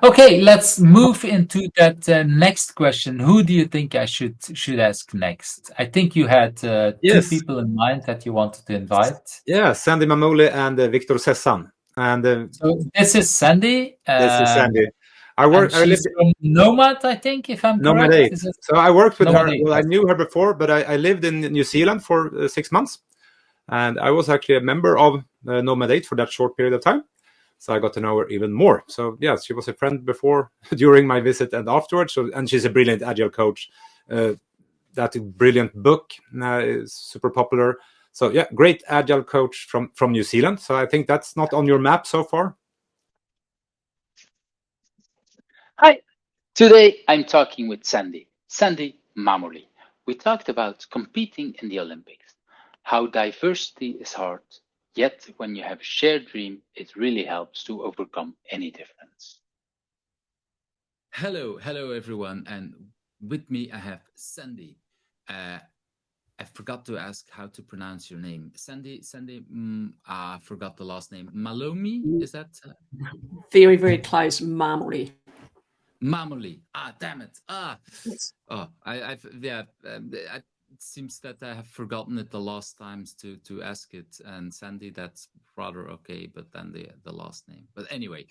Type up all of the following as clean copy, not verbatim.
Okay, let's move into that next question. Who do you think I should ask next? I think you had two Yes, people in mind that you wanted to invite. yeah, Sandy Mamoli and Victor Sessan. And So this is Sandy, this is Sandy. and I lived she's from Nomad, I think, if I'm Nomad correct. 8. Is it So I worked with Nomad her. 8? Well, I Yes. knew her before, but I lived in New Zealand for 6 months. And I was actually a member of Nomad 8 for that short period of time. So I got to know her even more. So yeah, she was a friend before, during my visit, and afterwards. So, and she's a brilliant agile coach. That brilliant book is super popular. So yeah, great agile coach from New Zealand. So I think that's not on your map so far. Hi, today I'm talking with Sandy Mamoli. We talked about competing in the Olympics, how diversity is hard, yet when you have a shared dream, it really helps to overcome any difference. Hello everyone, and with me I have Sandy. I forgot to ask how to pronounce your name. Sandy. I forgot the last name. Malomi, is that? Very, very close, Mamoli. Mamoli. Damn it. Yes. Oh, it seems that I have forgotten it the last times to ask it. And Sandy, that's rather okay, but then the last name. But anyway,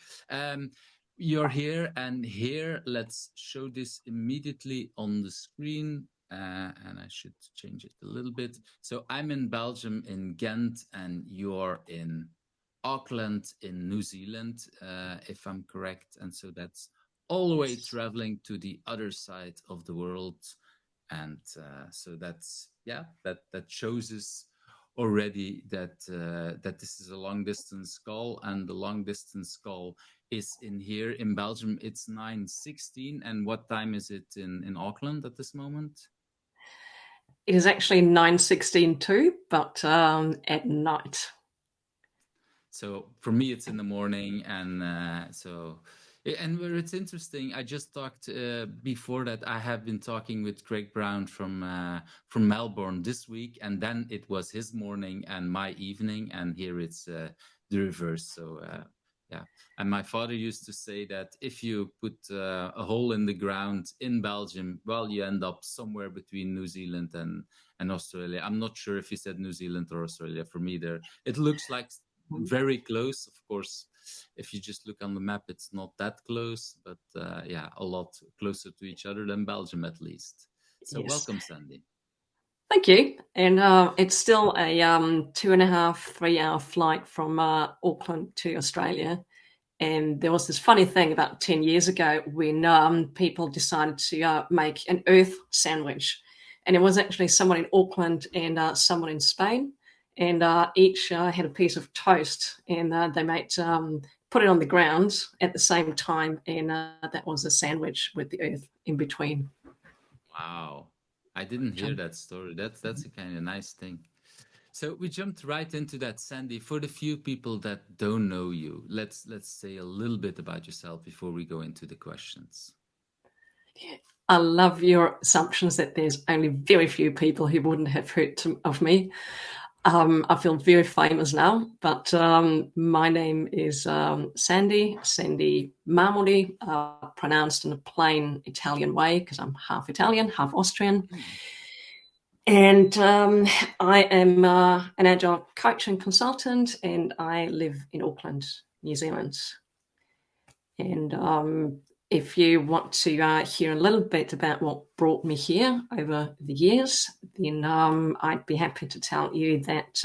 you're here, and here let's show this immediately on the screen. And I should change it a little bit. So I'm in Belgium, in Ghent, and you're in Auckland, in New Zealand, if I'm correct. And so that's all the way traveling to the other side of the world. And so that's, that shows us already that that this is a long distance call, and the long distance call is in here in Belgium. It's 9:16. And what time is it in Auckland at this moment? It is actually 9:16 too, but at night. So for me, it's in the morning, and and where it's interesting, I just talked before that. I have been talking with Craig Brown from Melbourne this week, and then it was his morning and my evening, and here it's the reverse. So yeah, and my father used to say that if you put a hole in the ground in Belgium, well, you end up somewhere between New Zealand and Australia. I'm not sure if he said New Zealand or Australia. For me, there it looks like very close. Of course, if you just look on the map, it's not that close, but yeah, a lot closer to each other than Belgium, at least. So Yes. welcome, Sandy. Thank you. And it's still a 2.5, 3 hour flight from Auckland to Australia. And there was this funny thing about 10 years ago when people decided to make an Earth sandwich. And it was actually someone in Auckland and someone in Spain. And each had a piece of toast, and they made put it on the ground at the same time. And that was a sandwich with the Earth in between. Wow. I didn't hear that story. That's a kind of nice thing. So we jumped right into that, Sandy. For the few people that don't know you, let's say a little bit about yourself before we go into the questions. I love your assumptions that there's only very few people who wouldn't have heard of me. I feel very famous now, but my name is Sandy Mamoli, pronounced in a plain Italian way because I'm half Italian, half Austrian. And I am an agile coach and consultant, and I live in Auckland, New Zealand. And if you want to hear a little bit about what brought me here over the years, then I'd be happy to tell you that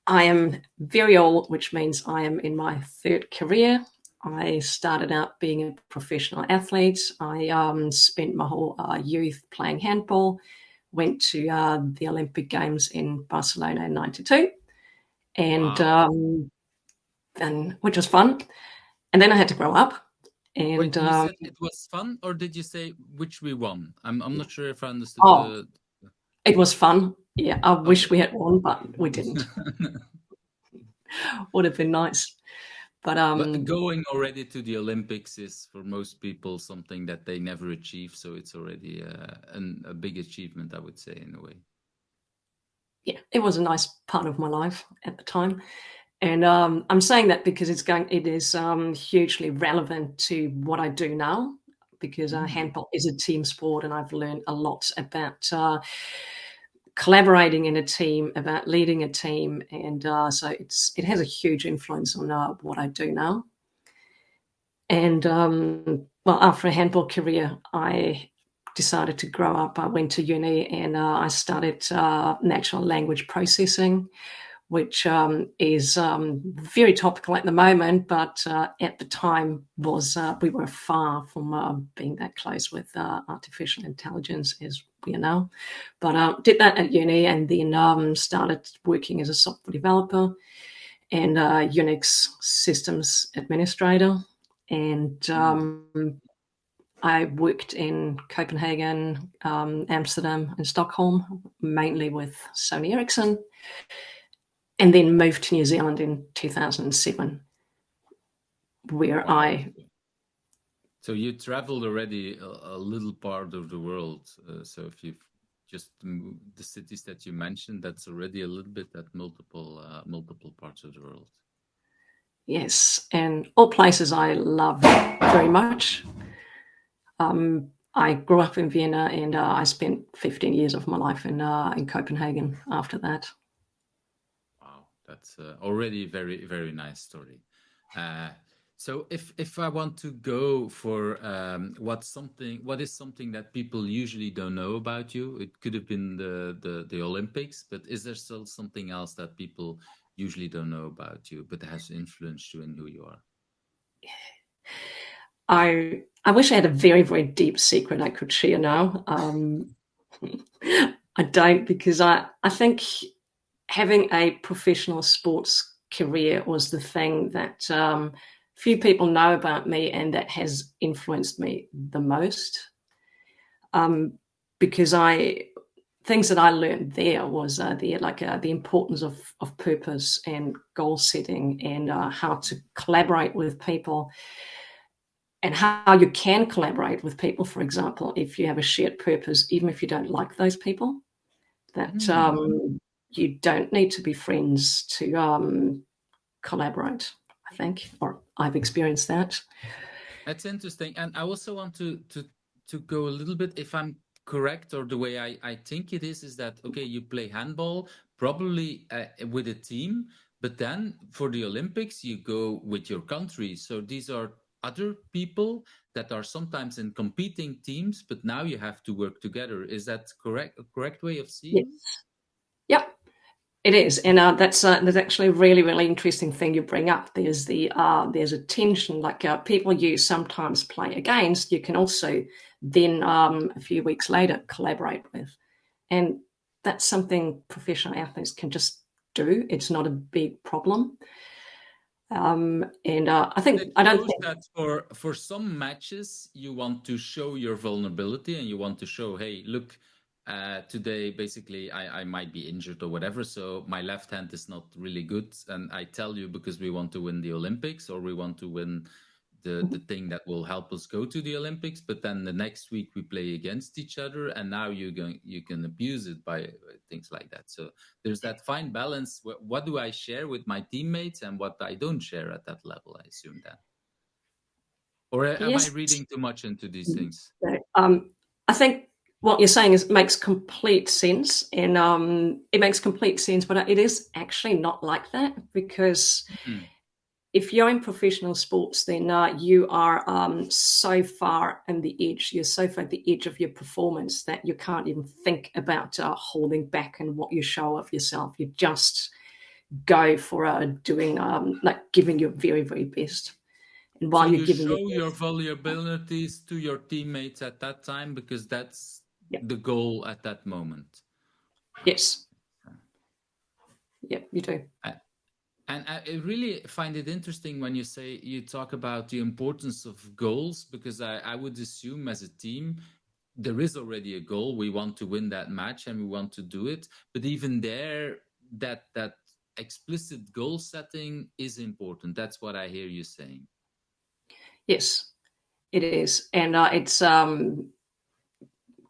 I am very old, which means I am in my third career. I started out being a professional athlete. I spent my whole youth playing handball, went to the Olympic Games in Barcelona in 92, and, Wow. and which was fun. And then I had to grow up. And Wait, you said it was fun, or did you say which we won? I'm not sure if I understood. Oh, it was fun. Yeah, I wish Okay. we had won, but we didn't. Would have been nice. But going already to the Olympics is for most people something that they never achieve. So it's already a big achievement, I would say, in a way. yeah, it was a nice part of my life at the time. And I'm saying that because it is hugely relevant to what I do now, because handball is a team sport, and I've learned a lot about collaborating in a team, about leading a team, and so it has a huge influence on what I do now. And well, after a handball career, I decided to grow up. I went to uni and I studied natural language processing, which is very topical at the moment, but at the time we were far from being that close with artificial intelligence as we are now. But did that at uni, and then started working as a software developer and Unix systems administrator. And I worked in Copenhagen, Amsterdam, and Stockholm, mainly with Sony Ericsson, and then moved to New Zealand in 2007, where So you traveled already a little part of the world. So if you've just moved the cities that you mentioned, that's already a little bit at multiple parts of the world. Yes, and all places I love very much. I grew up in Vienna, and I spent 15 years of my life in Copenhagen after that. Wow, that's already a very, very nice story. So if I want to go for what is something that people usually don't know about you, it could have been the Olympics, but is there still something else that people usually don't know about you, but has influenced you in who you are? I wish I had a very, very deep secret I could share now. I don't, because I think having a professional sports career was the thing that few people know about me, and that has influenced me the most. Because things that I learned there was the importance of purpose and goal setting, and how to collaborate with people, and how you can collaborate with people. For example, if you have a shared purpose, even if you don't like those people, that you don't need to be friends to collaborate, I think, or I've experienced that. That's interesting. And I also want to go a little bit, if I'm correct, or the way I think it is that, okay, you play handball, probably with a team, but then for the Olympics, you go with your country. So these are other people that are sometimes in competing teams, but now you have to work together. Is that correct? A correct way of seeing it? Yep. It is, and that's actually a really, really interesting thing you bring up. There's a tension, like people you sometimes play against, you can also then a few weeks later collaborate with, and that's something professional athletes can just do. It's not a big problem. And I think that for some matches you want to show your vulnerability, and you want to show, hey, look, today basically I might be injured or whatever, so my left hand is not really good, and I tell you because we want to win the Olympics, or we want to win the thing that will help us go to the Olympics. But then the next week we play against each other, and now you can abuse it by things like that. So there's that fine balance. What do I share with my teammates and what I don't share at that level? I assume that. Or am I reading too much into these things? I think what you're saying makes complete sense, and it makes complete sense, but it is actually not like that, because if you're in professional sports, then you are so far on the edge. You're so far at the edge of your performance that you can't even think about holding back and what you show of yourself. You just go for doing giving your very, very best. And while so you're giving show your vulnerabilities to your teammates at that time, because that's the goal at that moment. Yes. Yep, you do. And I really find it interesting when you talk about the importance of goals, because I would assume as a team, there is already a goal. We want to win that match and we want to do it. But even there, that explicit goal setting is important. That's what I hear you saying. Yes, it is. And it's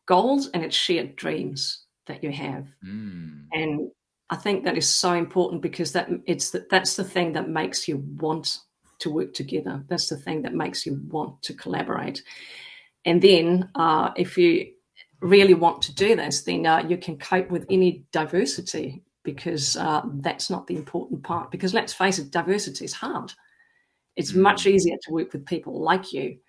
goals, and it's shared dreams that you have. And I think that is so important, because that's the thing that makes you want to work together. That's the thing that makes you want to collaborate. And then if you really want to do this, then you can cope with any diversity, because that's not the important part. Because let's face it, diversity is hard. It's much easier to work with people like you.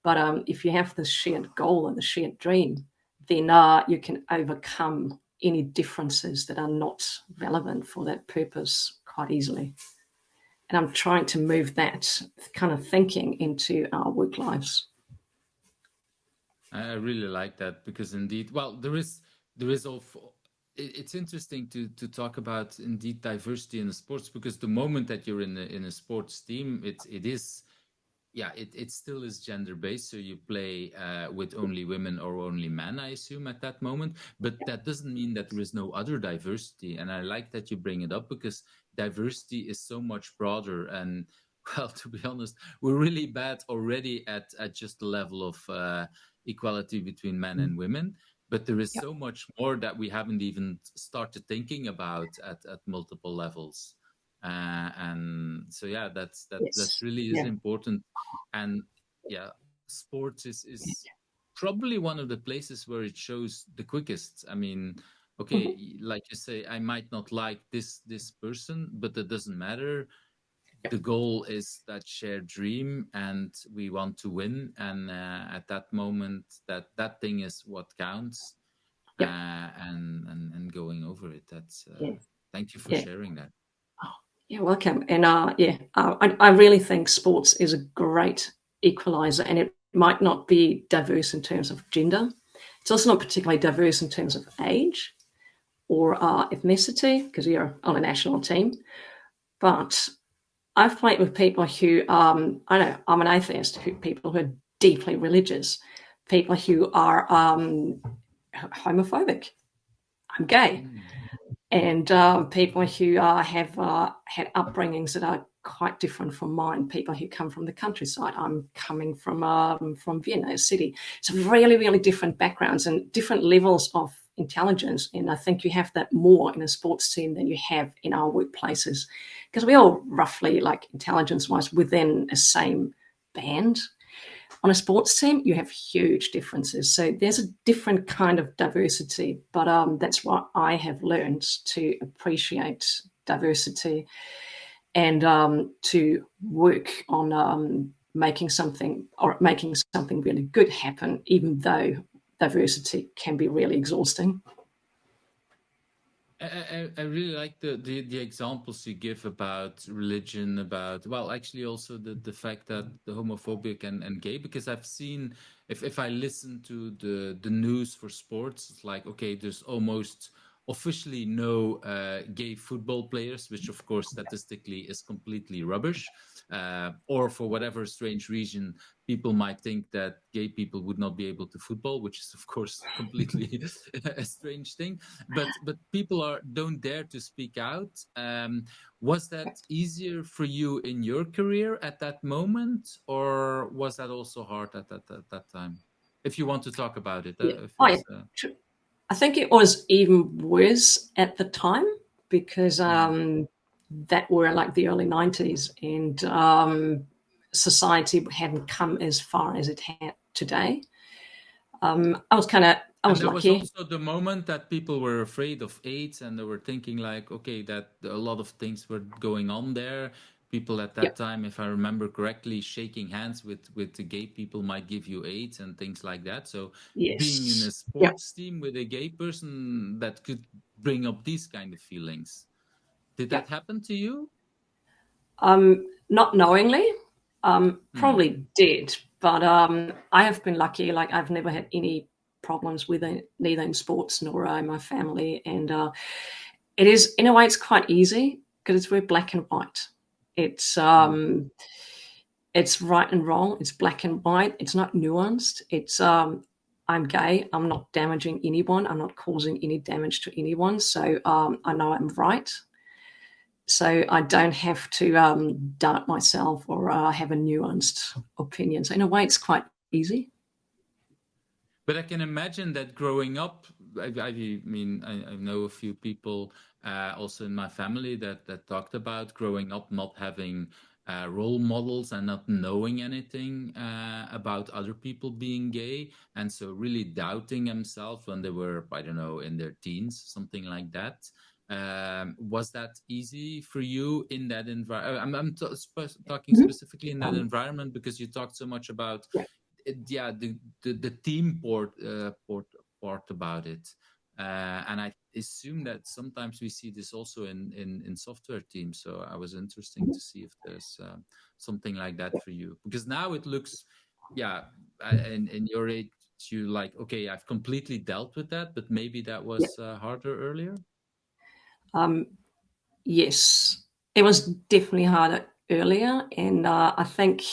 But if you have the shared goal and the shared dream, then you can overcome any differences that are not relevant for that purpose quite easily. And I'm trying to move that kind of thinking into our work lives. I really like that, because indeed, well, there is also, it's interesting to talk about indeed diversity in the sports, because the moment that you're in a sports team, it is, yeah, it still is gender based. So you play with only women or only men, I assume, at that moment. But that doesn't mean that there is no other diversity. And I like that you bring it up, because diversity is so much broader. And well, to be honest, we're really bad already at just the level of equality between men and women. But there is so much more that we haven't even started thinking about at multiple levels. And so, yeah, that's really is important. And yeah, sports is probably one of the places where it shows the quickest. I mean, okay, like you say, I might not like this person, but that doesn't matter. The goal is that shared dream, and we want to win. And at that moment, that thing is what counts. And going over it. That's thank you for sharing that. You're welcome. And I really think sports is a great equalizer, and it might not be diverse in terms of gender. It's also not particularly diverse in terms of age or ethnicity, because you're on a national team. But I've played with people who, I know, I'm an atheist, people who are deeply religious, people who are homophobic. I'm gay. And people who have had upbringings that are quite different from mine. People who come from the countryside. I'm coming from Vienna, a city. It's really, really different backgrounds and different levels of intelligence. And I think you have that more in a sports team than you have in our workplaces, because we all roughly, like intelligence-wise, within a same band. On a sports team, you have huge differences. So there's a different kind of diversity, but that's what I have learned, to appreciate diversity and to work on making something really good happen, even though diversity can be really exhausting. I really like the examples you give about religion, about, well, actually also the fact that the homophobic and gay, because I've seen, if I listen to the news for sports, it's like, okay, there's almost officially no gay football players, which of course statistically is completely rubbish, or for whatever strange reason people might think that gay people would not be able to football, which is of course completely a strange thing, but people don't dare to speak out. Was that easier for you in your career at that moment, or was that also hard at that time, if you want to talk about it? I think it was even worse at the time, because that were like the early 90s, and society hadn't come as far as it had today. I was lucky. Was also the moment that people were afraid of AIDS, and they were thinking like, okay, that a lot of things were going on there. People at that time, if I remember correctly, shaking hands with the gay people might give you AIDS and things like that. So being in a sports team with a gay person, that could bring up these kind of feelings. Did that happen to you? Not knowingly, probably did, but I have been lucky. Like, I've never had any problems with it, neither in sports nor my family. And it is, in a way, it's quite easy, because it's very black and white. It's right and wrong. It's black and white. It's not nuanced. It's I'm gay. I'm not damaging anyone. I'm not causing any damage to anyone. So I know I'm right. So I don't have to doubt myself or have a nuanced opinion. So in a way, it's quite easy. But I can imagine that growing up, I mean, I know a few people also in my family that talked about growing up not having role models and not knowing anything about other people being gay, and so really doubting themselves when they were, I don't know, in their teens, something like that. Was that easy for you in that environment? Talking Mhm. specifically in that environment because you talked so much about Yeah. yeah, the team part about it. And I assume that sometimes we see this also in software teams. So I was interesting to see if there's something like that for you, because now it looks, yeah, in your age, you like, okay, I've completely dealt with that, but maybe that was harder earlier. Yes, it was definitely harder earlier, and I think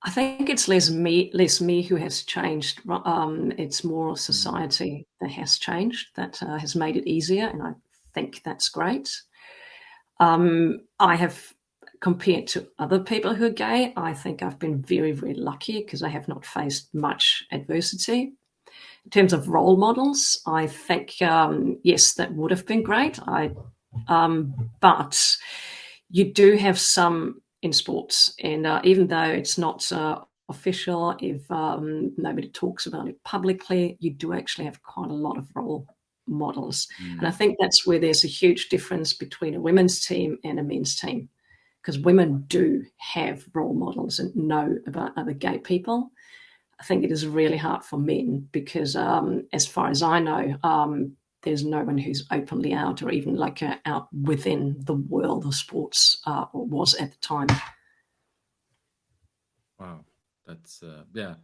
it's less me who has changed. It's more society that has changed, that has made it easier, and I think that's great. I have, compared to other people who are gay, I think I've been very, very lucky because I have not faced much adversity. In terms of role models, I think, yes, that would have been great. But you do have some in sports, and even though it's not official, if nobody talks about it publicly, you do actually have quite a lot of role models. And I think that's where there's a huge difference between a women's team and a men's team, because women do have role models and know about other gay people. I think it is really hard for men because, as far as I know, there's no one who's openly out or even like out within the world of sports, or was at the time. Wow, that's yeah.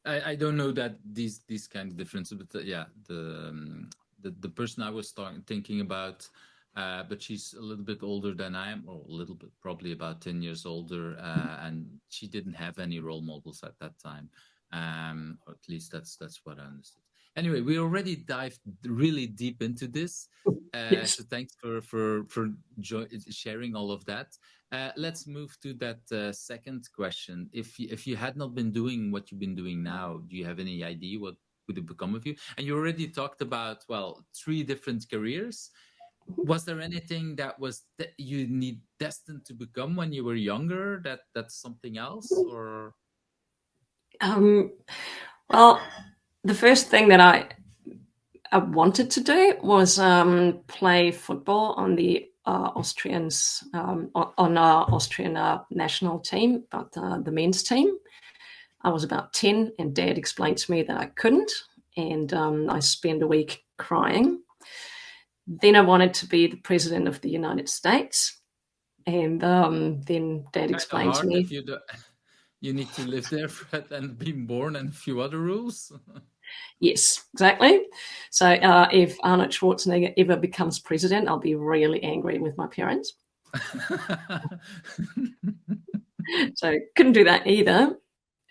I don't know that these kind of differences, but yeah, the person I was thinking about, but she's a little bit older than I am, or a little bit, probably about 10 years older, and she didn't have any role models at that time, or at least that's what I understood. Anyway, we already dived really deep into this, Yes. so thanks for sharing all of that. Let's move to that second question. If you had not been doing what you've been doing now, do you have any idea what would have become of you? And you already talked about, well, 3 different careers. Was there anything that was that you need destined to become when you were younger? That's something else, or Well, the first thing that I wanted to do was play football on the Austrians on our Austrian national team, but the men's team. I was about 10, and Dad explained to me that I couldn't, and I spent a week crying. Then I wanted to be the president of the United States, and then Dad kind of explained to hard if me, you do, you need to live there and be born and a few other rules? yes, exactly. So if Arnold Schwarzenegger ever becomes president, I'll be really angry with my parents. So couldn't do that either.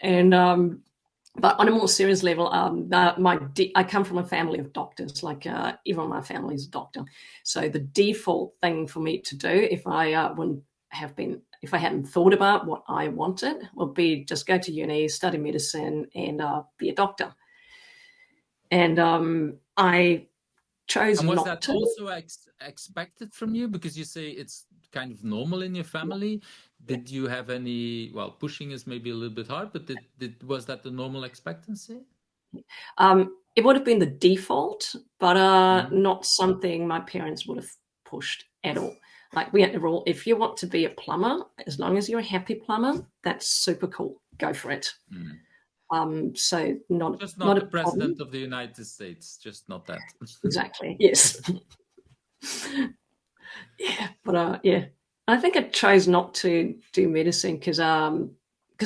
And but on a more serious level, I come from a family of doctors. Like everyone in my family is a doctor. So the default thing for me to do, if I wouldn't have been, if I hadn't thought about what I wanted, would be just go to uni, study medicine, and be a doctor. And I chose And was not that to. also expected from you? Because you say it's kind of normal in your family. Did you have any, well, pushing is maybe a little bit hard, but was that the normal expectancy? It would have been the default, but Mhm. not something my parents would have pushed at all. Like we had the rule: if you want to be a plumber, as long as you're a happy plumber, that's super cool. Go for it. Mm. So not Just not not the a problem. president of the United States, just not that. Exactly. Yes. Yeah. But yeah, I think I chose not to do medicine because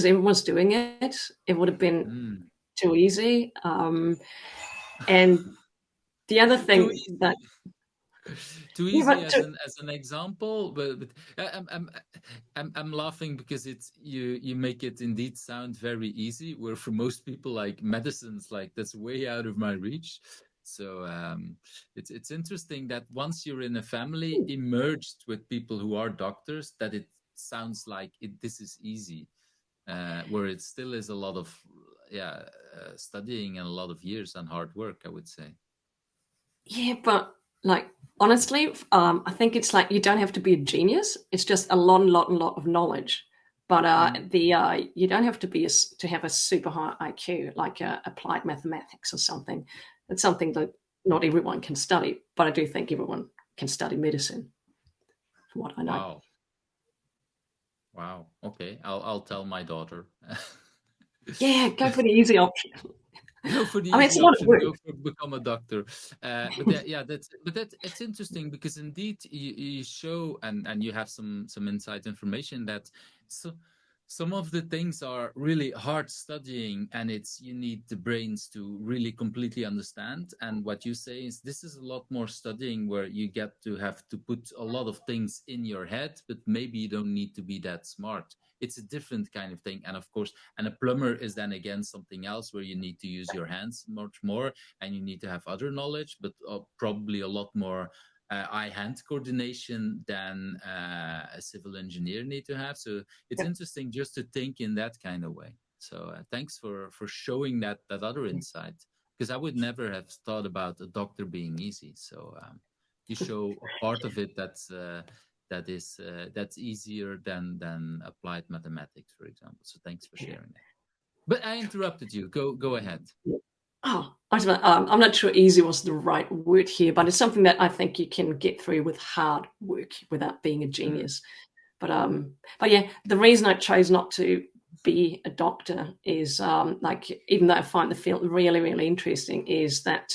everyone's doing it. It would have been Mm. too easy. And the other Too thing easy. that Too yeah, easy but as an example, but I'm laughing because it's you make it indeed sound very easy. Where for most people, like medicines, like that's way out of my reach. So it's interesting that once you're in a family immersed with people who are doctors, that it sounds like this is easy, where it still is a lot of studying and a lot of years and hard work, I would say. yeah, but Like, honestly, I think it's like you don't have to be a genius. It's just a lot of knowledge. But you don't have to be to have a super high IQ, like applied mathematics or something. It's something that not everyone can study. But I do think everyone can study medicine, from what I know. Wow. Okay, I'll tell my daughter. Yeah, go for the easy option. Go for the I mean, it's easy a lot of option. work. Go for become a doctor. But it's interesting because indeed you show and you have some inside information that some of the things are really hard studying, and you need the brains to really completely understand. And what you say is this is a lot more studying where you get to have to put a lot of things in your head, but maybe you don't need to be that smart. It's a different kind of thing. And of course, and a plumber is then again something else where you need to use your hands much more, and you need to have other knowledge, but probably a lot more eye-hand coordination than a civil engineer need to have. So it's interesting just to think in that kind of way. So thanks for showing that other insight, because I would never have thought about a doctor being easy. So you show a part of it that's easier than applied mathematics, for example. So thanks for sharing that. But I interrupted you. Go ahead. Oh, I'm not sure easy was the right word here, but it's something that I think you can get through with hard work without being a genius. But yeah, the reason I chose not to be a doctor is like, even though I find the field really, really interesting, is that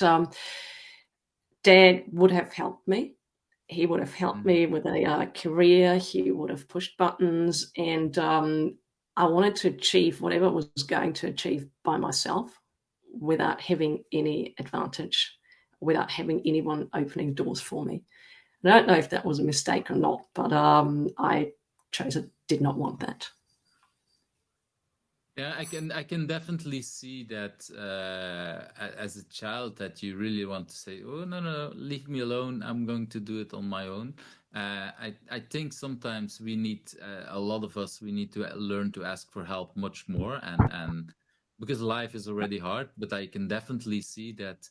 Dad would have helped me. He would have helped me with a career. He would have pushed buttons, and I wanted to achieve whatever I was going to achieve by myself, without having any advantage, without having anyone opening doors for me. And I don't know if that was a mistake or not, but I chose it, did not want that. Yeah, I can definitely see that as a child, that you really want to say, "Oh no, leave me alone. I'm going to do it on my own." I think sometimes we need a lot of us. We need to learn to ask for help much more, and because life is already hard. But I can definitely see that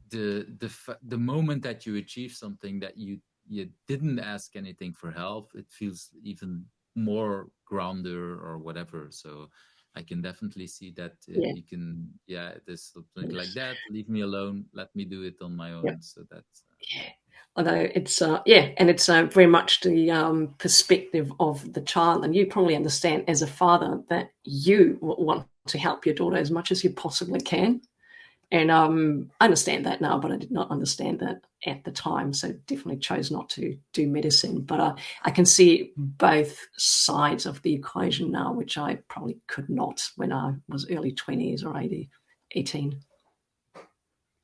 the moment that you achieve something that you didn't ask anything for help, it feels even more grounder or whatever. So I can definitely see that you can, there's something like that. Leave me alone. Let me do it on my own. Yep. So that's although it's and it's very much the perspective of the child, and you probably understand as a father that you want to help your daughter as much as you possibly can. And I understand that now, but I did not understand that at the time. So definitely chose not to do medicine. But I can see both sides of the equation now, which I probably could not when I was early 20s or 18.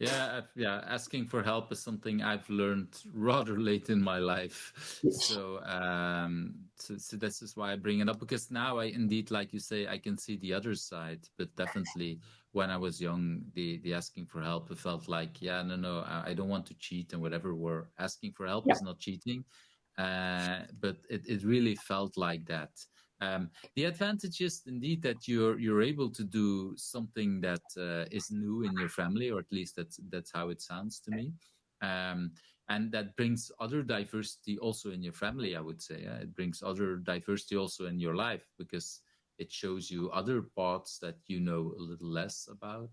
Yeah, asking for help is something I've learned rather late in my life. Yes. So this is why I bring it up, because now I indeed, like you say, I can see the other side. But definitely when I was young, the asking for help, it felt like, no, I don't want to cheat and whatever. We're asking for help is not cheating. But it really felt like that. The advantage is indeed that you're able to do something that is new in your family, or at least that's how it sounds to me, and that brings other diversity also in your family. I would say it brings other diversity also in your life, because it shows you other parts that you know a little less about,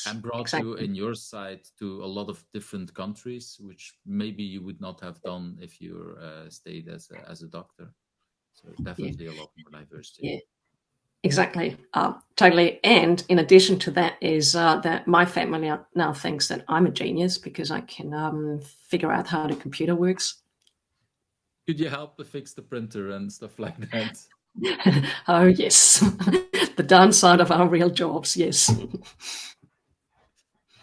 and brought you in your side to a lot of different countries, which maybe you would not have done if you stayed as a doctor. So definitely a lot more diversity. Yeah, exactly. Totally. And in addition to that is that my family now thinks that I'm a genius because I can figure out how the computer works. Could you help to fix the printer and stuff like that? Oh, yes. The downside of our real jobs, yes.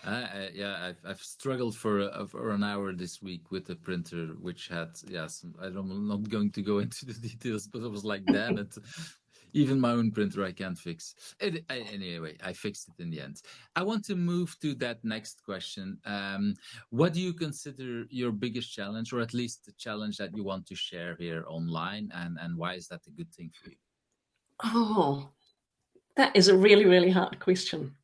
I've struggled for an hour this week with the printer, which had I'm not going to go into the details, but it was like, damn it, even my own printer I can't fix. Anyway, I fixed it in the end. I want to move to that next question. What do you consider your biggest challenge, or at least the challenge that you want to share here online, and why is that a good thing for you? Oh, that is a really, really hard question.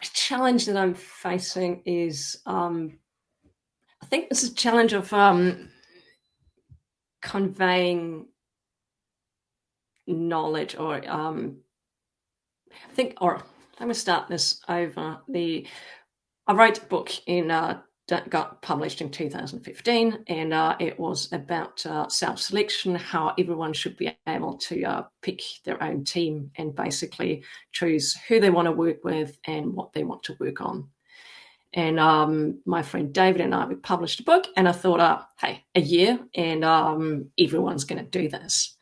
challenge that I'm facing is, I think this is a challenge of conveying knowledge, or I think, or let me start this over. I wrote a book that got published in 2015, and it was about self-selection, how everyone should be able to pick their own team and basically choose who they want to work with and what they want to work on. And my friend David and I, we published a book, and I thought, hey, a year, and everyone's going to do this.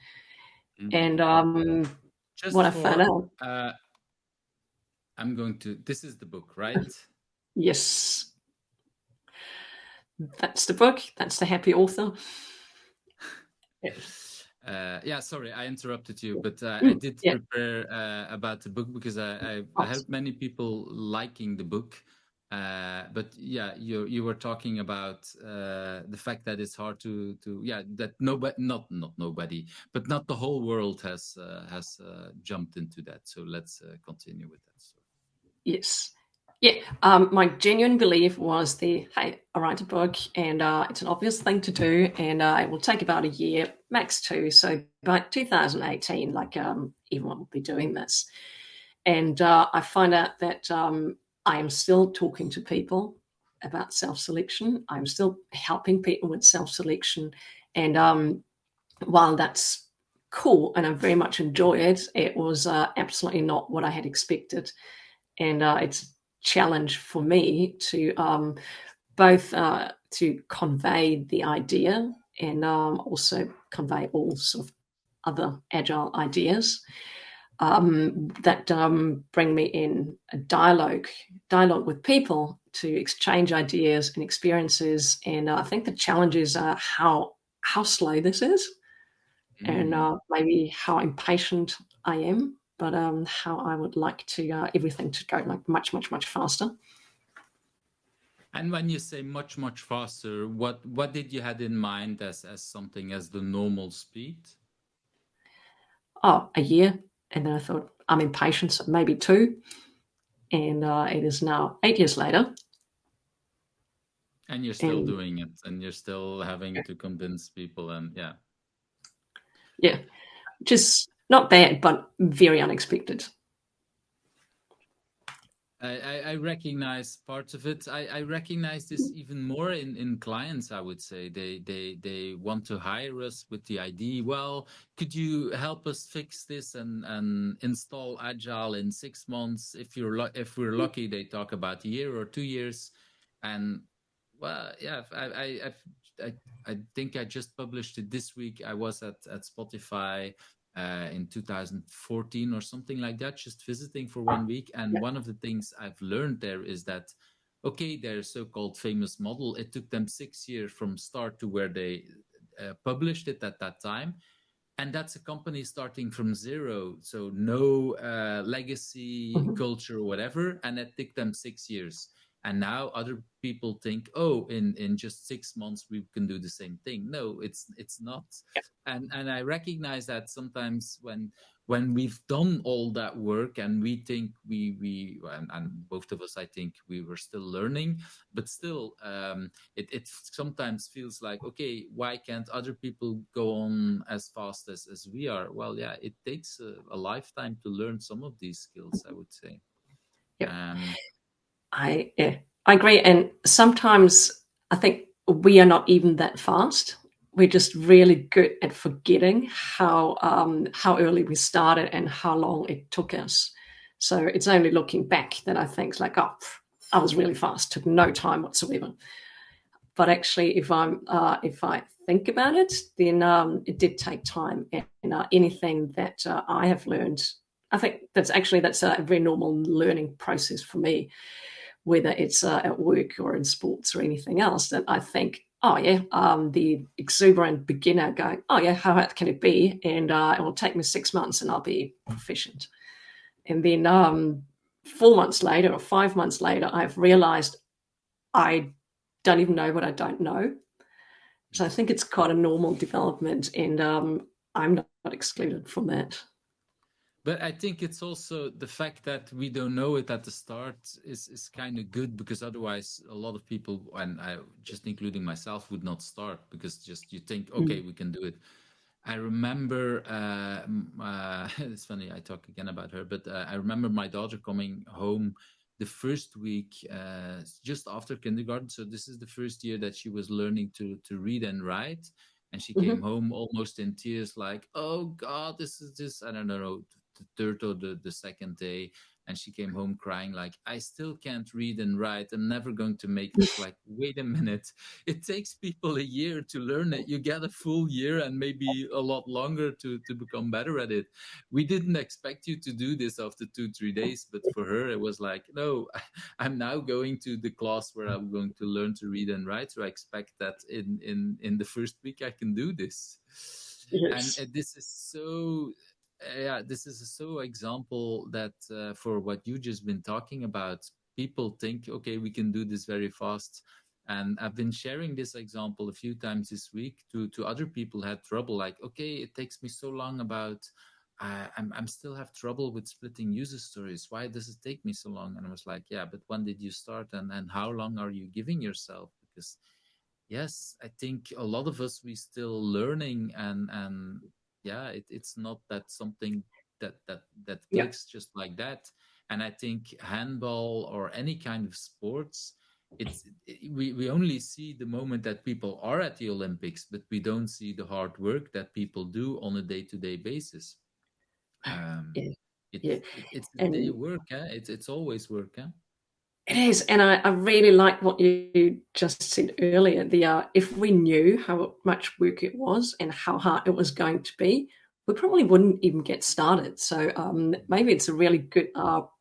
And Just what I found out, I'm going to. This is the book, right? yes, that's the book. That's the happy author. Yeah, sorry, I interrupted you, but I did Yeah. prepare about the book because I heard many people liking the book. But yeah, you were talking about the fact that it's hard to that nobody, not nobody, but not the whole world has jumped into that. So let's continue with that story. Yes. Yeah, my genuine belief was hey, I write a book, and it's an obvious thing to do, and it will take about a year, max 2. So by 2018, everyone will be doing this. And I find out that I am still talking to people about self-selection. I'm still helping people with self-selection. And while that's cool and I very much enjoy it, it was absolutely not what I had expected. And it's a challenge for me to both to convey the idea and also convey all sort of other agile ideas that bring me in a dialogue with people to exchange ideas and experiences. And I think the challenge is how slow this is, and maybe how impatient I am, but how I would like to everything to go like much faster. And when you say much faster, what did you had in mind as something as the normal speed? A year, and then I thought I'm impatient, so maybe 2, and it is now 8 years later. And you're still doing it, and you're still having to convince people, and yeah, just not bad, but very unexpected. I recognize parts of it. I recognize this even more in clients. I would say they want to hire us with the idea. Well, could you help us fix this and install Agile in 6 months? If we're lucky, they talk about a year or 2 years. And well, yeah, I think I just published it this week. I was at Spotify in 2014 or something like that, just visiting for 1 week. And one of the things I've learned there is that, okay, their so-called famous model, it took them 6 years from start to where they published it at that time. And that's a company starting from zero. So no legacy, culture, whatever. And it took them 6 years. And now other people think, oh, in just 6 months we can do the same thing. No, it's not. And I recognize that sometimes when we've done all that work and we think we and both of us, I think we were still learning, but still it sometimes feels like, okay, why can't other people go on as fast as we are? Well, yeah, it takes a lifetime to learn some of these skills, I would say. I agree, and sometimes I think we are not even that fast. We're just really good at forgetting how early we started and how long it took us. So it's only looking back that I think it's like, oh, I was really fast, took no time whatsoever. But actually, if I think about it, then it did take time, and anything that I have learned, I think that's a very normal learning process for me, whether it's at work or in sports or anything else, that I think, oh yeah, the exuberant beginner going, oh yeah, how hard can it be? And it will take me 6 months and I'll be proficient. And then 4 months later or 5 months later, I've realized I don't even know what I don't know. So I think it's quite a normal development, and I'm not excluded from that. But I think it's also the fact that we don't know it at the start is kind of good, because otherwise a lot of people, and I just including myself, would not start, because just you think, okay, we can do it. I remember, it's funny, I talk again about her, but I remember my daughter coming home the first week, just after kindergarten. So this is the first year that she was learning to read and write. And she came home almost in tears, like, oh God, this is this, I don't know, the third or the second day. And she came home crying, like, I still can't read and write. I'm never going to make this. Like, wait a minute. It takes people a year to learn it. You get a full year and maybe a lot longer to become better at it. We didn't expect you to do this after 2-3 days, but for her, it was like, no, I'm now going to the class where I'm going to learn to read and write. So I expect that in the first week I can do this. Yes. And this is so, this is so example that for what you just been talking about, people think, okay, we can do this very fast. And I've been sharing this example a few times this week to other people who had trouble, like, okay, it takes me so long about, I'm still have trouble with splitting user stories. Why does it take me so long? And I was like, yeah, but when did you start, and how long are you giving yourself? Because yes, I think a lot of us, we still learning, and yeah, it's not that something that Yeah. clicks just like that. And I think handball or any kind of sports, we only see the moment that people are at the Olympics, but we don't see the hard work that people do on a day-to-day basis. Yeah. It's Yeah. it's the day And work, it's always work, huh? it is, and I really like what you just said earlier. If we knew how much work it was and how hard it was going to be, we probably wouldn't even get started. So maybe it's a really good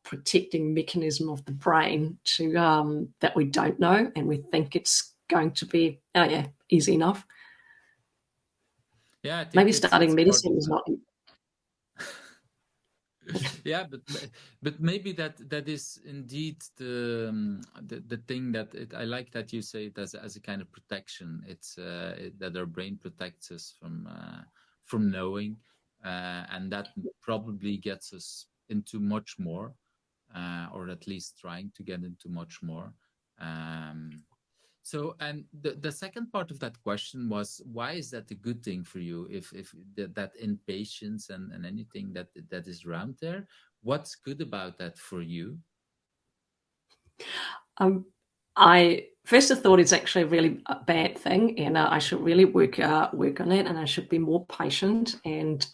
protecting mechanism of the brain to that we don't know, and we think it's going to be easy enough. Yeah, I think Maybe it's starting part medicine of is that. not. Yeah, but maybe that is indeed the thing that I like that you say it as a kind of protection. It's that our brain protects us from knowing, and that probably gets us into much more, or at least trying to get into much more. Um, so, and the second part of that question was, why is that a good thing for you? If that impatience and anything that is around there, what's good about that for you? I first thought it's actually a really bad thing, and I should really work on it, and I should be more patient. And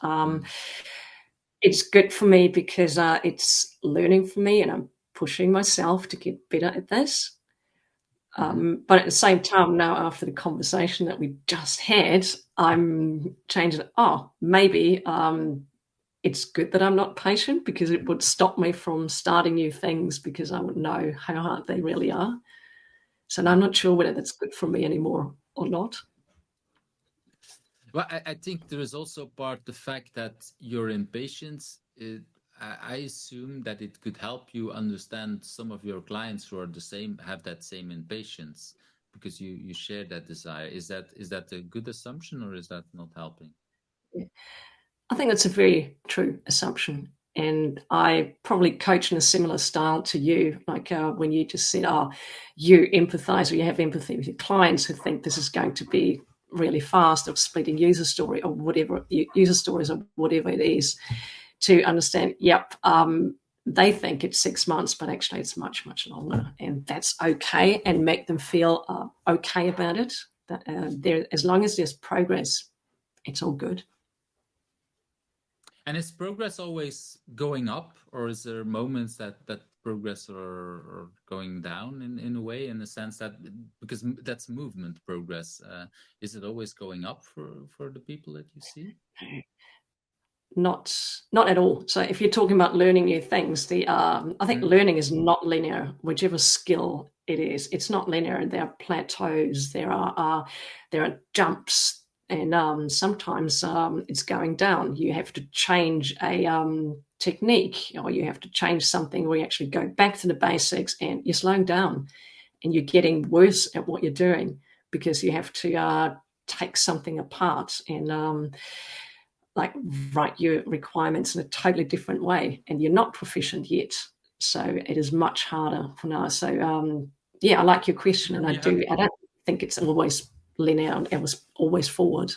it's good for me because it's learning for me, and I'm pushing myself to get better at this. But at the same time, now after the conversation that we just had, I'm changing it. Oh, maybe it's good that I'm not patient, because it would stop me from starting new things, because I would know how hard they really are. So I'm not sure whether that's good for me anymore or not. Well, I think there is also part the fact that your impatience. I assume that it could help you understand some of your clients who are the same, have that same impatience, because you share that desire. Is that a good assumption, or is that not helping? Yeah. I think that's a very true assumption. And I probably coach in a similar style to you, like when you just said, oh, you empathize, or you have empathy with your clients who think this is going to be really fast, or splitting user story or whatever, user stories or whatever it is, to understand, they think it's 6 months, but actually it's much, much longer. And that's okay, and make them feel okay about it. That, as long as there's progress, it's all good. And is progress always going up, or is there moments that progress are going down in a way, in the sense that, because that's movement progress, is it always going up for the people that you see? Not at all. So if you're talking about learning new things, I think learning is not linear. Whichever skill it is, it's not linear. There are plateaus. There are jumps, and sometimes it's going down. You have to change a technique, or you have to change something where you actually go back to the basics, and you're slowing down, and you're getting worse at what you're doing, because you have to take something apart. And like write your requirements in a totally different way, and you're not proficient yet. So it is much harder for now. So I like your question, and I don't think it's always linear and it was always forward.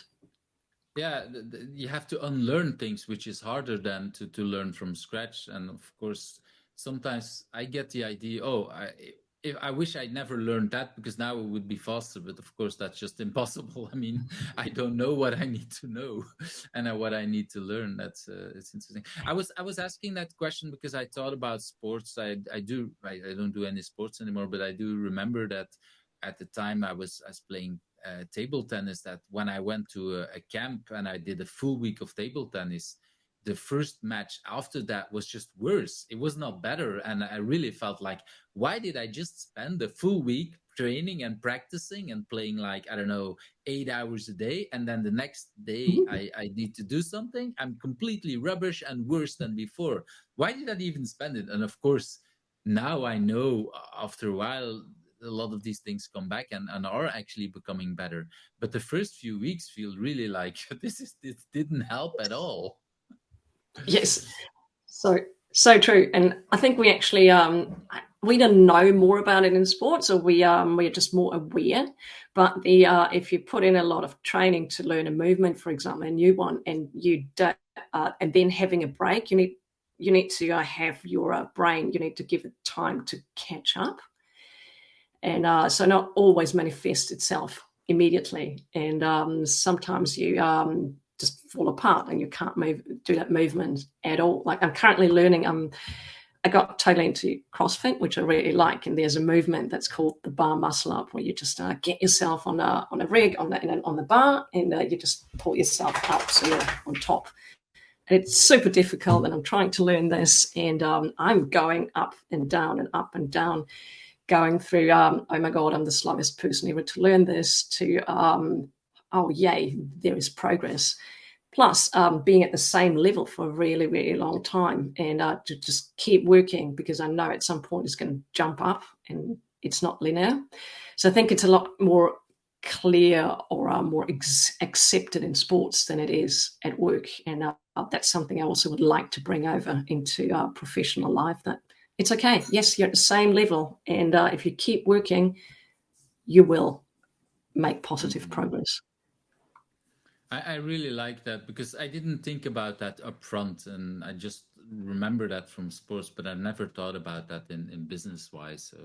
Yeah, you have to unlearn things, which is harder than to learn from scratch. And of course, sometimes I get the idea, I wish I'd never learned that, because now it would be faster. But of course, that's just impossible. I mean, I don't know what I need to know and what I need to learn. That's it's interesting. I was asking that question because I thought about sports. I don't do any sports anymore, but I do remember that at the time I was playing table tennis, that when I went to a camp and I did a full week of table tennis, the first match after that was just worse. It was not better. And I really felt like, why did I just spend the full week training and practicing and playing, like, I don't know, 8 hours a day, and then the next day I need to do something? I'm completely rubbish and worse than before. Why did I even spend it? And of course, now I know after a while, a lot of these things come back and are actually becoming better. But the first few weeks feel really like this didn't help at all. Yes, so true. And I think we actually we don't know more about it in sports, or we're just more aware. But if you put in a lot of training to learn a movement, for example, a new one, and you don't, and then having a break, you need to have your brain. You need to give it time to catch up. And so not always manifest itself immediately. And sometimes you just fall apart and you can't do that movement at all. Like I'm currently learning, I got totally into CrossFit, which I really like. And there's a movement that's called the bar muscle up, where you just get yourself on a rig on the bar, and you just pull yourself up so you're on top. And it's super difficult, and I'm trying to learn this, and I'm going up and down and up and down, going through, oh my God, I'm the slowest person ever to learn this, to, oh yay, there is progress. Plus being at the same level for a really, really long time, and to just keep working, because I know at some point it's going to jump up and it's not linear. So I think it's a lot more clear, or more accepted in sports than it is at work. And that's something I also would like to bring over into professional life, that it's okay. Yes, you're at the same level. And if you keep working, you will make positive progress. I really like that, because I didn't think about that up front, and I just remember that from sports, but I never thought about that in business wise. So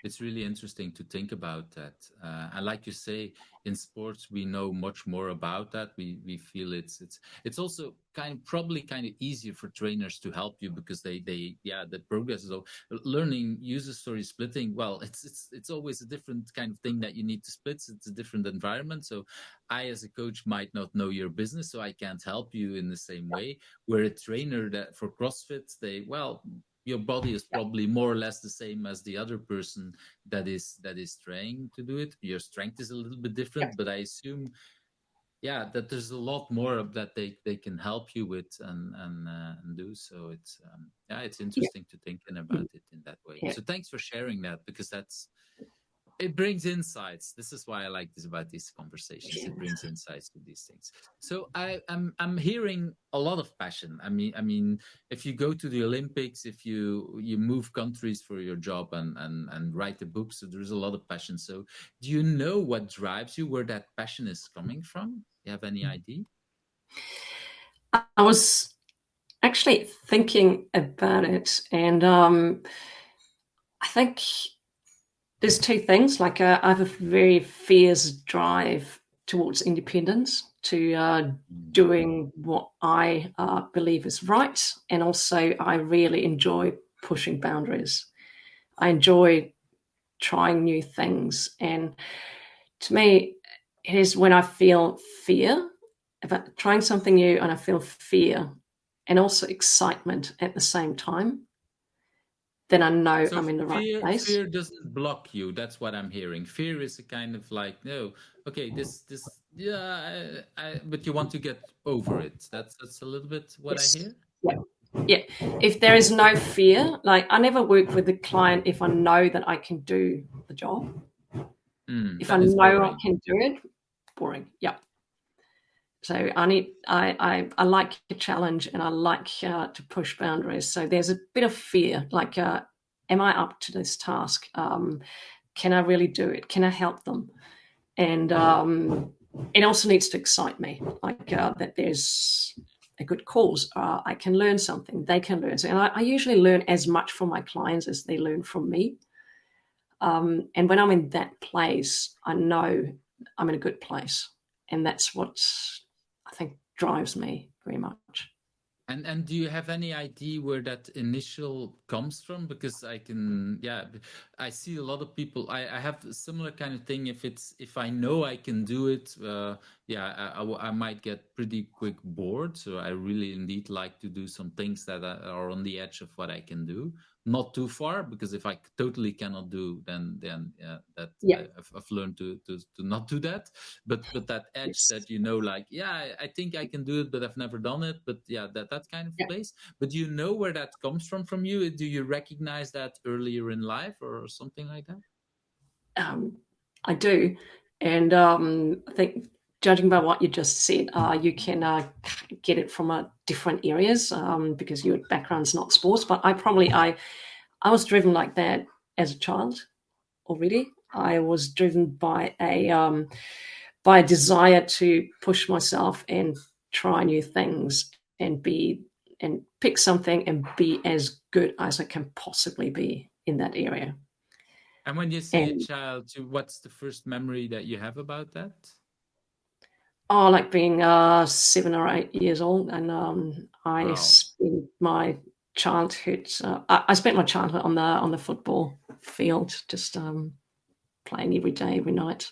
it's really interesting to think about that. And like you say, in sports we know much more about that. We feel it's also probably kind of easier for trainers to help you, because the progress is learning user story splitting. Well, it's always a different kind of thing that you need to split. It's a different environment. So I, as a coach, might not know your business, so I can't help you in the same way. Where a trainer, that for CrossFit, your body is probably more or less the same as the other person that is trying to do it. Your strength is a little bit different, but I assume, that there's a lot more of that they can help you with and do. So it's interesting to thinking about it in that way. So thanks for sharing that, because it brings insights. This is why I like this about these conversations. It brings insights to these things. So I'm hearing a lot of passion. I mean, if you go to the Olympics, if you move countries for your job and write the books, so there's a lot of passion. So do you know what drives you, where that passion is coming from? Do you have any idea? I was actually thinking about it, and I think there's two things. Like I have a very fierce drive towards independence, to doing what I believe is right. And also I really enjoy pushing boundaries. I enjoy trying new things. And to me, it is when I feel fear about trying something new, and I feel fear and also excitement at the same time, then I know I'm in the right place. Fear doesn't block you. That's what I'm hearing. Fear is a kind of like, no, okay, but you want to get over it. That's a little bit what I hear. Yeah. If there is no fear, like I never work with a client if I know that I can do the job. If I know I can do it, boring. Yeah. So I like a challenge, and I like to push boundaries. So there's a bit of fear, like, am I up to this task? Can I really do it? Can I help them? And it also needs to excite me, like that there's a good cause. I can learn something. They can learn something. And I usually learn as much from my clients as they learn from me. And when I'm in that place, I know I'm in a good place. And that's what I think drives me very much. And do you have any idea where that initial comes from? Because I see a lot of people. I have a similar kind of thing. If I know I can do it, I might get pretty quick bored. So I really indeed like to do some things that are on the edge of what I can do. Not too far, because if I totally cannot do, then I've learned to not do that. But that edge that like, I think I can do it, but I've never done it. But that kind of place. But do you know where that comes from you? Do you recognize that earlier in life or something like that? I do, and I think, judging by what you just said, you can get it from different areas because your background's not sports. But I was driven like that as a child already. I was driven by a desire to push myself and try new things and pick something and be as good as I can possibly be in that area. And when you say a child, what's the first memory that you have about that? Oh, like being 7 or 8 years old, and I spent my childhood. I spent my childhood on the football field, just playing every day, every night.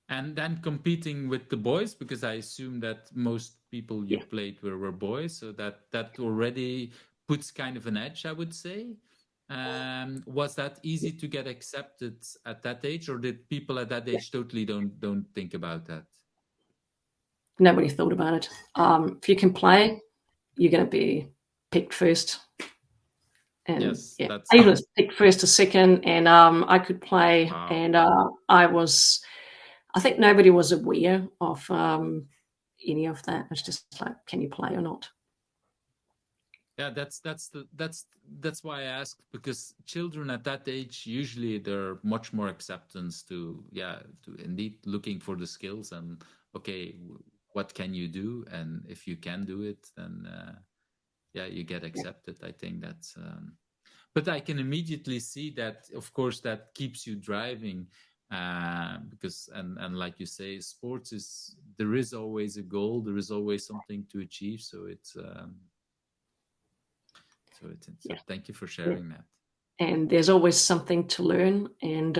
And then competing with the boys, because I assume that most people you played were boys, so that already puts kind of an edge, I would say. Was that easy to get accepted at that age, or did people at that age totally don't think about that? Nobody thought about it. If you can play, you're going to be picked first. And I was picked first or second, and I could play. Wow. And I think nobody was aware of any of that. It's just like, can you play or not? Yeah, that's why I asked, because children at that age, usually they're much more acceptance to indeed looking for the skills and okay, what can you do, and if you can do it, then you get accepted. I think that's but I can immediately see that, of course, that keeps you driving, because and like you say, sports there is always a goal, there is always something to achieve, so it's so thank you for sharing that. And there's always something to learn, and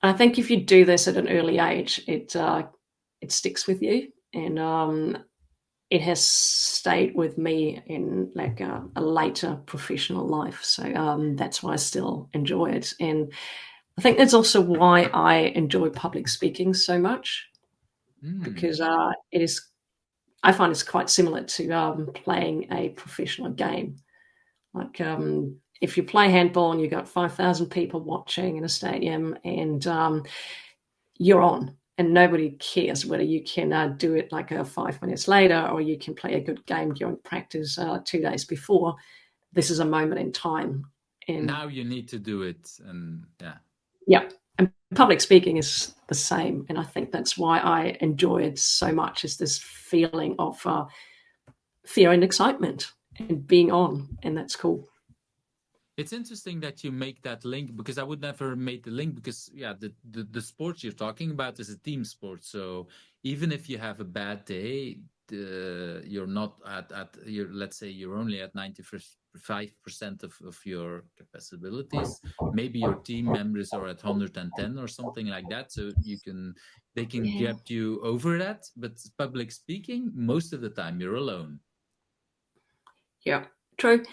I think if you do this at an early age, it sticks with you, and it has stayed with me in like a later professional life. So that's why I still enjoy it, and I think that's also why I enjoy public speaking so much, because I find it's quite similar to playing a professional game. Like if you play handball and you've got 5,000 people watching in a stadium, and you're on, and nobody cares whether you can do it like 5 minutes later or you can play a good game during practice 2 days before. This is a moment in time. And now you need to do it. And and public speaking is the same. And I think that's why I enjoy it so much, is this feeling of fear and excitement and being on, and that's cool. It's interesting that you make that link, because I would never make the link, because the sport you're talking about is a team sport. So even if you have a bad day, you're not at your, let's say you're only at 95% of your capabilities. Maybe your team members are at 110 or something like that. So they can get you over that. But public speaking, most of the time you're alone. Yeah, true.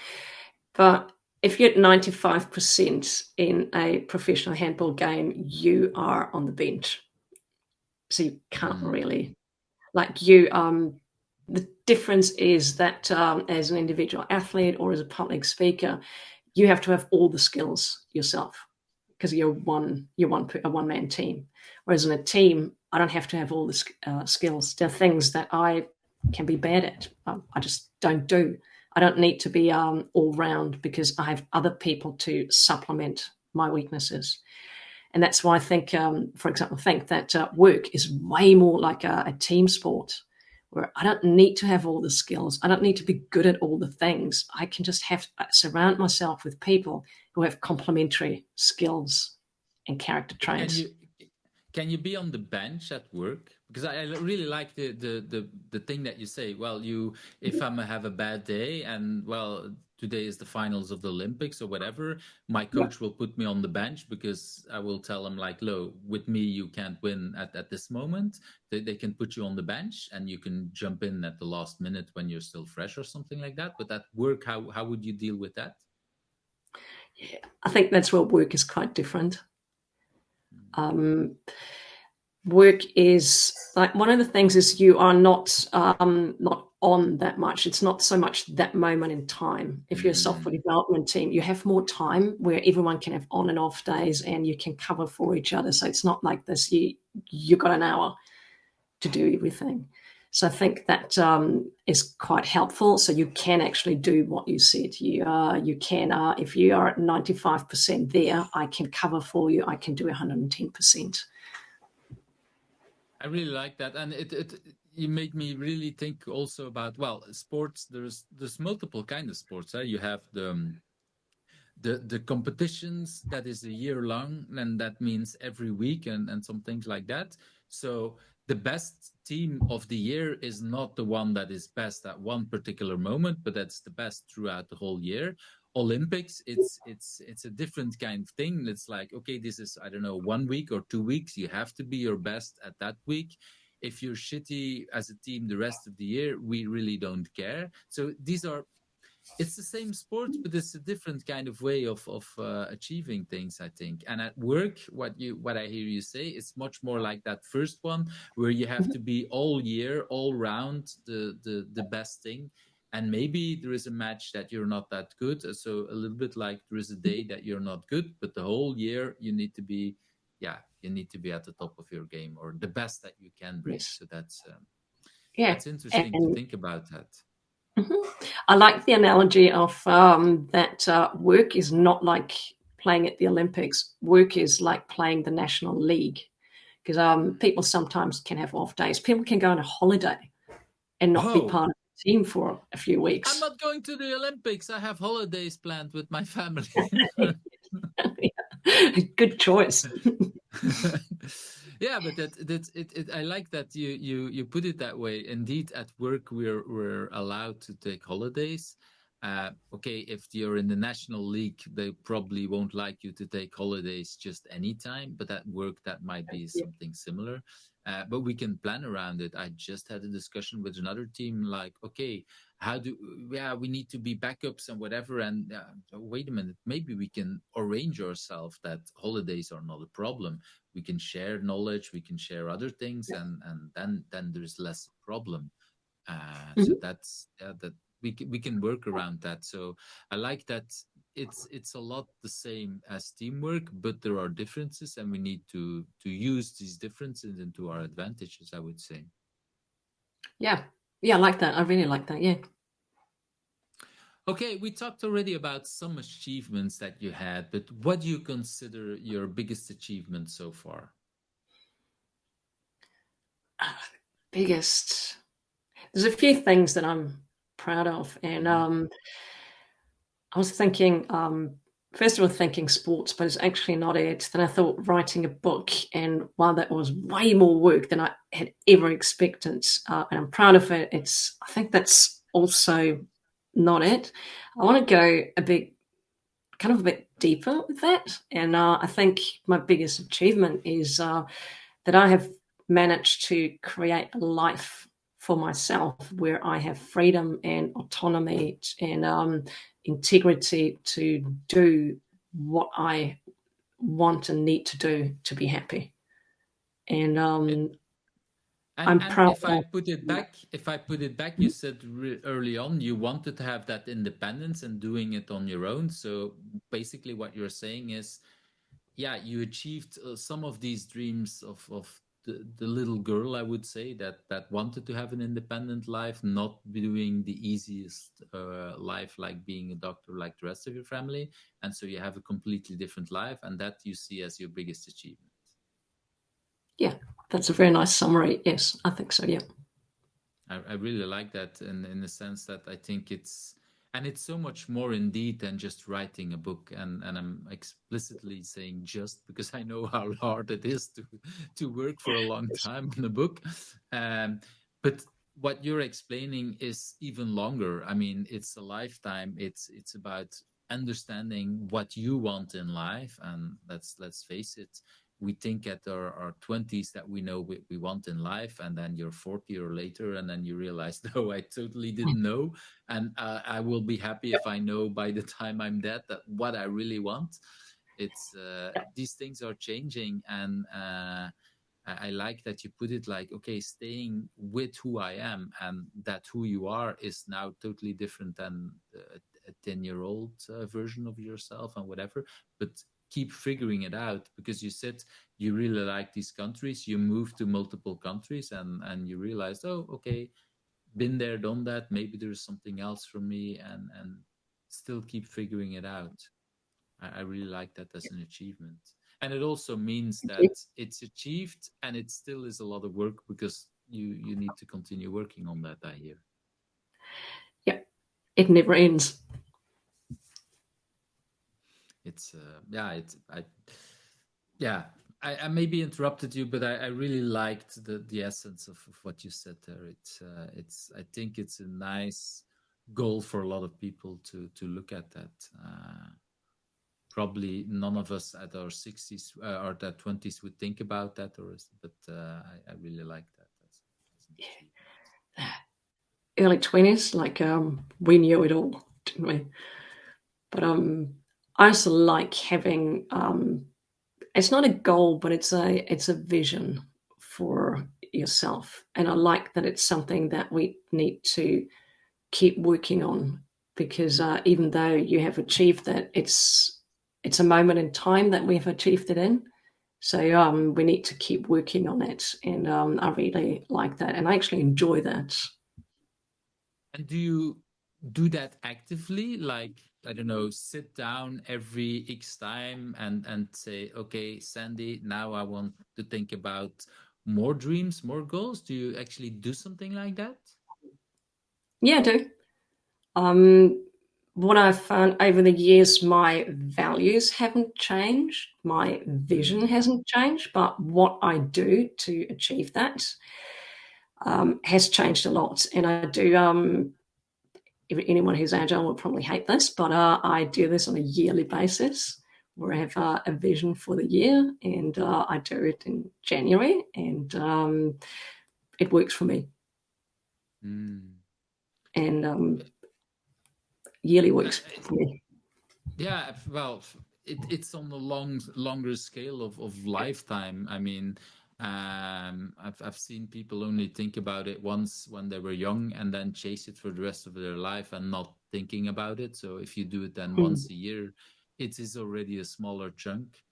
But if you're at 95% in a professional handball game, you are on the bench. So you can't really, like you, the difference is that as an individual athlete or as a public speaker, you have to have all the skills yourself, because you're a one-man team. Whereas in a team, I don't have to have all the skills. There are things that I can be bad at. I just don't do. I don't need to be all round because I have other people to supplement my weaknesses. And that's why I think, for example, that work is way more like a team sport, where I don't need to have all the skills. I don't need to be good at all the things. I can just surround myself with people who have complementary skills and character traits. Can you be on the bench at work? Because I really like the thing that you say. Well, if I have a bad day and well, today is the finals of the Olympics or whatever, my coach will put me on the bench because I will tell him like, "Lo, with me you can't win at this moment." They can put you on the bench and you can jump in at the last minute when you're still fresh or something like that. But at work, how would you deal with that? Yeah, I think that's where work is quite different. Work is like one of the things is you are not on that much. It's not so much that moment in time. If you're a software development team, you have more time where everyone can have on and off days and you can cover for each other. So it's not like this. You got an hour to do everything. So I think that is quite helpful. So you can actually do what you said. You can, if you are at 95% there, I can cover for you. I can do 110%. I really like that, and you made me really think also about sports. There's multiple kind of sports. You have the competitions that is a year long, and that means every week and some things like that. So the best team of the year is not the one that is best at one particular moment, but that's the best throughout the whole year. Olympics, it's a different kind of thing. It's like, okay, this is, I don't know, 1 week or 2 weeks. You have to be your best at that week. If you're shitty as a team the rest of the year, we really don't care. So it's the same sport, but it's a different kind of way of achieving things, I think. And at work, what I hear you say, it's much more like that first one, where you have to be all year, all round the best thing. And maybe there is a match that you're not that good. So a little bit like there is a day that you're not good, but the whole year you need to be at the top of your game or the best that you can bring. Yes. So that's And interesting to think about that. I like the analogy of that work is not like playing at the Olympics. Work is like playing the National League, because people sometimes can have off days. People can go on a holiday and not be part of the team for a few weeks. I'm not going to the Olympics. I have holidays planned with my family. Good choice. Yeah, but I like that you put it that way. Indeed, at work we're allowed to take holidays. Okay, if you're in the National League, they probably won't like you to take holidays just anytime. But at work, that might be something similar. But we can plan around it. I just had a discussion with another team, like, okay, we need to be backups and whatever. And wait a minute, maybe we can arrange ourselves that holidays are not a problem. We can share knowledge, we can share other things, and then there's less problem. So that's that we can work around that. So I like that it's a lot the same as teamwork, but there are differences, and we need to use these differences into our advantages, I would say. Yeah, I like that. I really like that. Yeah. Okay, we talked already about some achievements that you had, but what do you consider your biggest achievement so far? Biggest. There's a few things that I'm proud of, and I was thinking, first of all, thinking sports, but it's actually not it. Then I thought writing a book, and while that was way more work than I had ever expected, and I'm proud of it, I think that's also not it. I want to go a bit deeper with that, and I think my biggest achievement is that I have managed to create a life for myself where I have freedom and autonomy and integrity to do what I want and need to do to be happy. And I'm proud. If I put it back, you said early on you wanted to have that independence and doing it on your own. So basically, what you're saying is, yeah, you achieved some of these dreams of the little girl, I would say, that wanted to have an independent life, not doing the easiest life, like being a doctor like the rest of your family, and so you have a completely different life, and that you see as your biggest achievement. Yeah, that's a very nice summary. Yes, I think so. Yeah. I really like that in the sense that I think it's so much more indeed than just writing a book, and I'm explicitly saying just because I know how hard it is to work for a long time on a book, but what you're explaining is even longer. I mean, it's a lifetime. It's about understanding what you want in life, and let's face it, we think at our 20s that we know what we want in life, and then you're 40 or later, and then you realize, no, I totally didn't know, and I will be happy if I know by the time I'm dead that what I really want. It's these things are changing, and I like that you put it like, okay, staying with who I am, and that who you are is now totally different than a 10-year-old version of yourself and whatever, but keep figuring it out, because you said you really like these countries, you moved to multiple countries, and you realized, oh, okay, been there, done that, maybe there's something else for me, and still keep figuring it out. I really like that as an achievement. And it also means that it's achieved, and it still is a lot of work, because you need to continue working on that, I hear. Yeah, it never ends. It's I maybe interrupted you, but I really liked the essence of what you said there. It's I think it's a nice goal for a lot of people to look at that. Probably none of us at our 60s or their 20s would think about that, but I really like that. Early 20s, like we knew it all, didn't we? But I also like having it's not a goal, but it's a vision for yourself, and I like that it's something that we need to keep working on, because even though you have achieved that, it's a moment in time that we've achieved it in. So we need to keep working on it, and I really like that, and I actually enjoy that. And do you do that actively? Like, I don't know, sit down every X time and say, okay, Sandy, now I want to think about more dreams, more goals. Do you actually do something like that? Yeah, I do. What I've found over the years, my values haven't changed, my vision hasn't changed, but what I do to achieve that has changed a lot. And I do, anyone who's agile will probably hate this, but I do this on a yearly basis, where I have a vision for the year, and I do it in January, and it works for me. And yearly works for me. Yeah, well, it's on the longer scale of lifetime. I mean, I've seen people only think about it once when they were young, and then chase it for the rest of their life and not thinking about it. So if you do it then once a year, it is already a smaller chunk.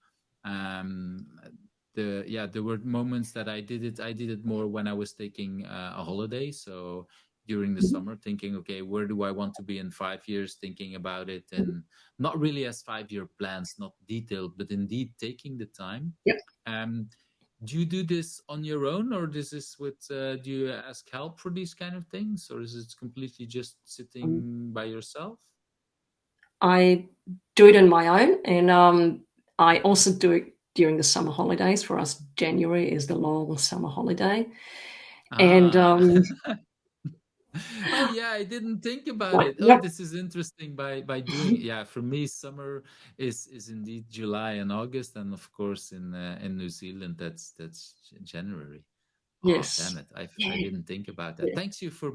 There were moments that I did it more when I was taking a holiday. So during the summer, thinking, okay, where do I want to be in 5 years? Thinking about it, and not really as 5-year plans, not detailed, but indeed taking the time. Yep. Do you do this on your own, or this is with? Do you ask help for these kind of things, or is it completely just sitting by yourself? I do it on my own, and I also do it during the summer holidays. For us, January is the long summer holiday, and oh yeah, I didn't think about it. Oh, yep. this is interesting. By doing it, yeah, for me, summer is indeed July and August, and of course in New Zealand, that's January. Yes. Oh, damn it! I didn't think about that. Thanks you for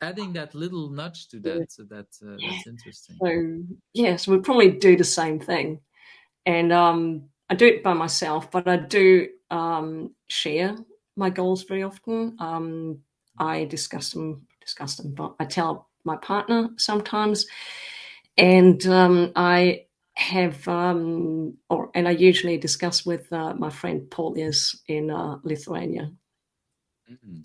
adding that little nudge to that. So that's interesting. So yes, we'll probably do the same thing, and I do it by myself, but I do share my goals very often. I discuss them, but I tell my partner sometimes, and I have, and I usually discuss with my friend Paulius in Lithuania. Mhm.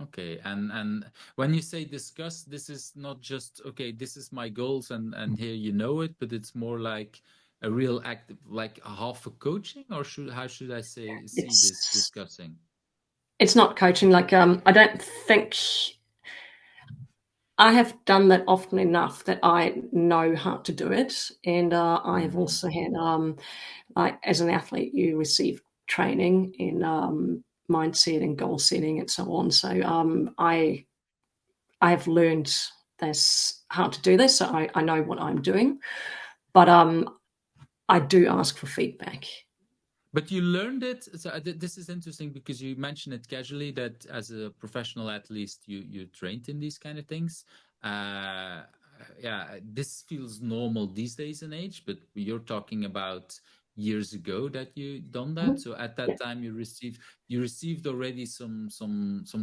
Okay, and when you say discuss, this is not just okay, this is my goals and here you know it, but it's more like a real active, like a half a coaching, or how should I see this discussing? It's not coaching. Like I don't think I have done that often enough that I know how to do it, and I have also had like as an athlete, you receive training in mindset and goal setting and so on. So I have learned this how to do this, so I know what I'm doing, but I do ask for feedback. But you learned it. So this is interesting because you mentioned it casually that as a professional athlete, you trained in these kind of things. Yeah, this feels normal these days and age, but you're talking about years ago that you done that. So at that time, you received already some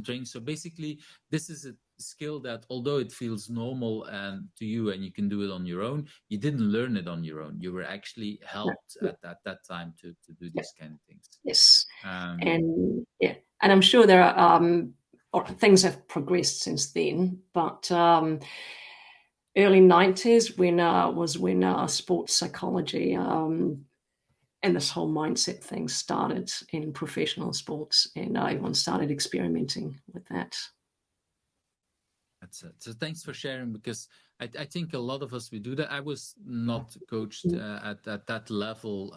training. So basically, this is a skill that although it feels normal and to you and you can do it on your own, you didn't learn it on your own. You were actually helped at that time to do these kind of things. Yes. And I'm sure there are or things have progressed since then, but early 90s when sports psychology and this whole mindset thing started in professional sports, and everyone started experimenting with that. That's it. So thanks for sharing, because I think a lot of us, we do that. I was not coached at that level.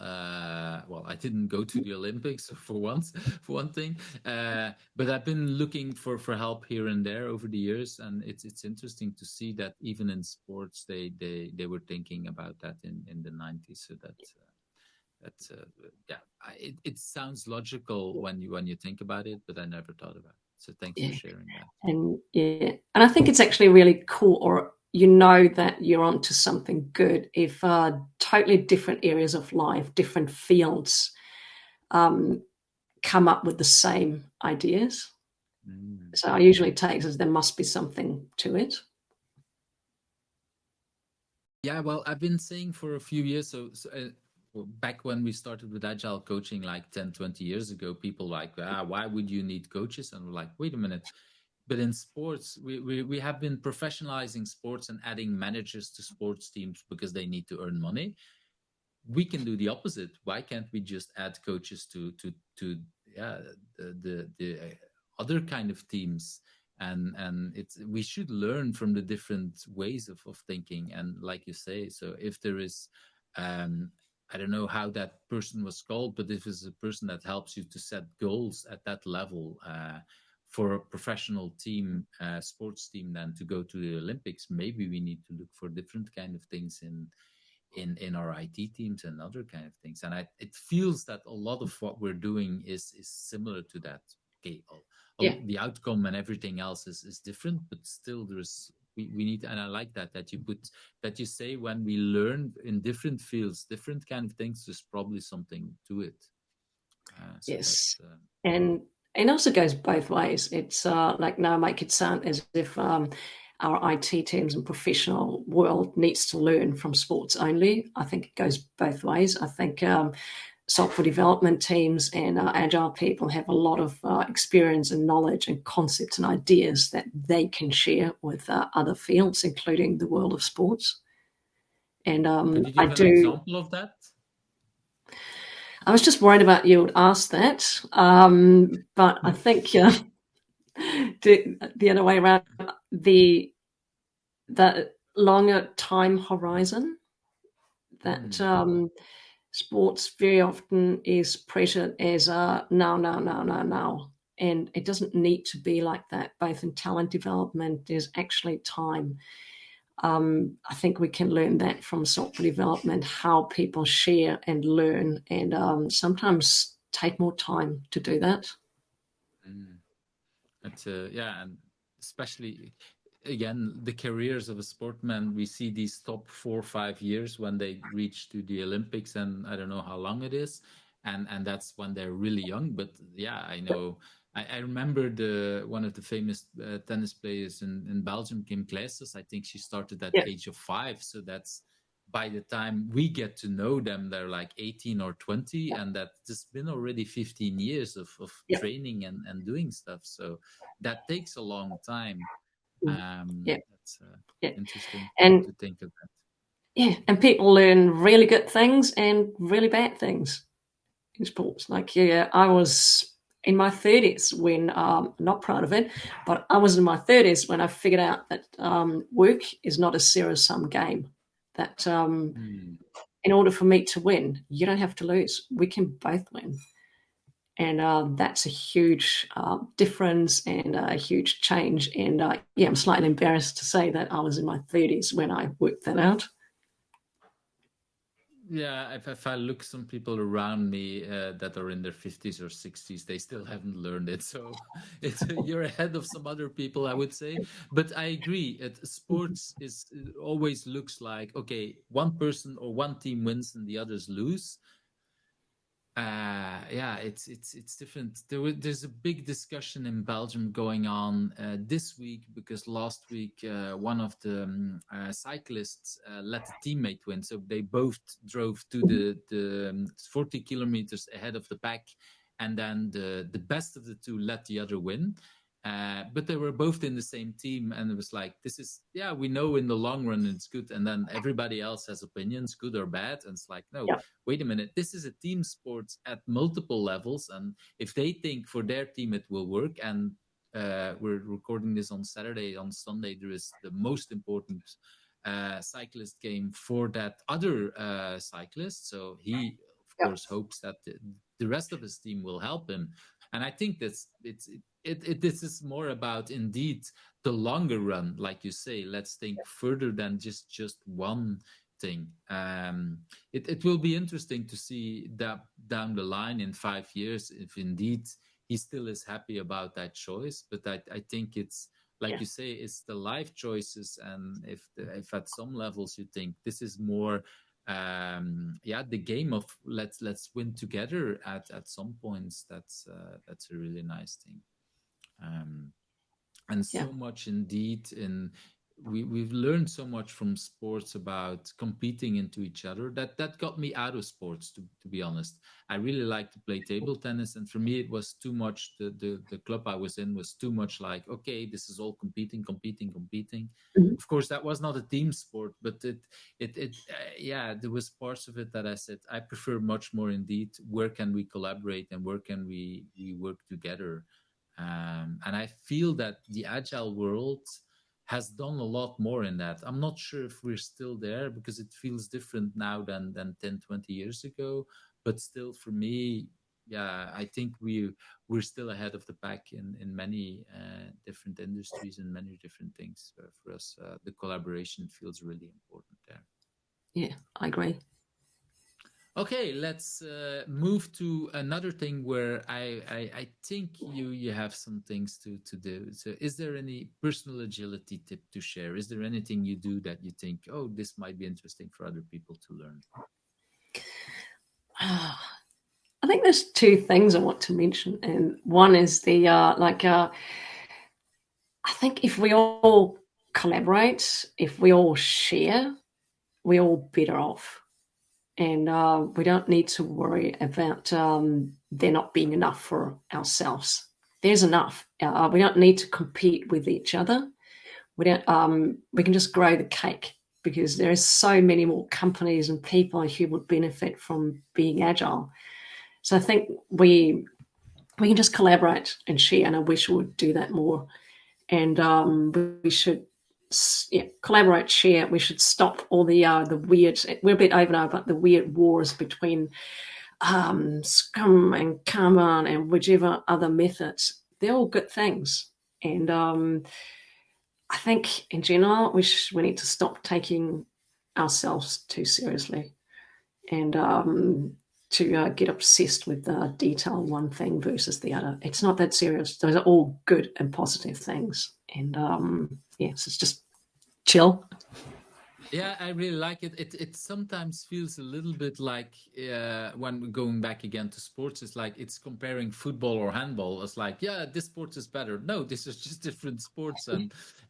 Well, I didn't go to the Olympics for one thing, but I've been looking for help here and there over the years, and it's interesting to see that even in sports, they were thinking about that in the 90s. So that's it sounds logical when you think about it, but I never thought about it. So thanks for sharing that. And I think it's actually really cool, or you know that you're onto something good if totally different areas of life, different fields come up with the same ideas. So I usually take as there must be something to it. Yeah, well, I've been saying for a few years, so back when we started with agile coaching like 10, 20 years ago, people like, why would you need coaches? And we're like, wait a minute. But in sports, we have been professionalizing sports and adding managers to sports teams because they need to earn money. We can do the opposite. Why can't we just add coaches to the other kind of teams? And we should learn from the different ways of thinking. And like you say, so if there is I don't know how that person was called, but if it's a person that helps you to set goals at that level for a professional team, sports team, then to go to the Olympics, maybe we need to look for different kind of things in our IT teams and other kind of things. And it feels that a lot of what we're doing is similar to that. Okay, the outcome and everything else is different, but still we need, and I like that you say when we learn in different fields, different kind of things, there's probably something to it. Yes, and it also goes both ways. It's like now make it sound as if our IT teams and professional world needs to learn from sports only. I think it goes both ways. I think software development teams and agile people have a lot of experience and knowledge and concepts and ideas that they can share with other fields, including the world of sports. And could you give an example of that? I was just worried about you would ask that, but I think the other way around, the longer time horizon that sports very often is pressured as now. And it doesn't need to be like that. Both in talent development, there's actually time. I think we can learn that from software development, how people share and learn, and sometimes take more time to do that. It's and especially again the careers of a sportman. We see these top 4 or 5 years when they reach to the Olympics, and I don't know how long it is, and that's when they're really young. But I know. I remember one of the famous tennis players in Belgium, Kim Clijsters. I think she started at the age of 5, so that's by the time we get to know them, they're like 18 or 20, and that there's been already 15 years of training and doing stuff. So that takes a long time. That's interesting and to think of that. Yeah, and people learn really good things and really bad things in sports. Like, I was in my 30s when, not proud of it, but I was in my 30s when I figured out that work is not a zero-sum game. That in order for me to win, you don't have to lose. We can both win. And that's a huge difference and a huge change. And I'm slightly embarrassed to say that I was in my 30s when I worked that out. Yeah, if I look some people around me that are in their 50s or 60s, they still haven't learned it. So you're ahead of some other people, I would say. But I agree. Sports always looks like, okay, one person or one team wins and the others lose. It's different. There's a big discussion in Belgium going on this week, because last week one of the cyclists let a teammate win, so they both drove to the 40 kilometers ahead of the pack, and then the best of the two let the other win. But they were both in the same team, and it was like, this is, we know in the long run it's good, and then everybody else has opinions, good or bad, and it's like, no, wait a minute, this is a team sport at multiple levels, and if they think for their team it will work, and we're recording this on Saturday, on Sunday there is the most important cyclist game for that other cyclist, so he of course hopes that the rest of his team will help him. And I think this is more about, indeed, the longer run, like you say. Let's think further than just one thing. It will be interesting to see that down the line in 5 years, if indeed he still is happy about that choice. But I think it's, like you say, it's the life choices, and if at some levels you think this is more the game of let's win together at some points, that's a really nice thing. And so much indeed we've learned so much from sports about competing into each other that got me out of sports, to be honest. I really like to play table tennis, and for me it was too much, the club I was in was too much like, okay, this is all competing. Of course that was not a team sport, but there was parts of it that I said I prefer much more, indeed, where can we collaborate and where can we work together. And I feel that the agile world has done a lot more in that. I'm not sure if we're still there, because it feels different now than 10, 20 years ago. But still, for me, I think we're still ahead of the pack in many different industries and many different things. For us, the collaboration feels really important there. Yeah, I agree. Okay, let's move to another thing where I think you have some things to do. So is there any personal agility tip to share? Is there anything you do that you think, oh, this might be interesting for other people to learn? I think there's two things I want to mention. And one is I think if we all collaborate, if we all share, we're all better off. And we don't need to worry about there not being enough for ourselves. There's enough. We don't need to compete with each other. We can just grow the cake, because there is so many more companies and people who would benefit from being agile. So I think we can just collaborate and share, and I wish we would do that more. And we should collaborate, share. We should stop all the weird, we're a bit over now, but the weird wars between Scrum and Kanban and whichever other methods. They're all good things. And I think in general, we need to stop taking ourselves too seriously, and to get obsessed with the detail, one thing versus the other. It's not that serious. Those are all good and positive things. And so it's just chill. Yeah, I really like it. It sometimes feels a little bit like when going back again to sports, it's like it's comparing football or handball. It's like, this sport is better. No, this is just different sports,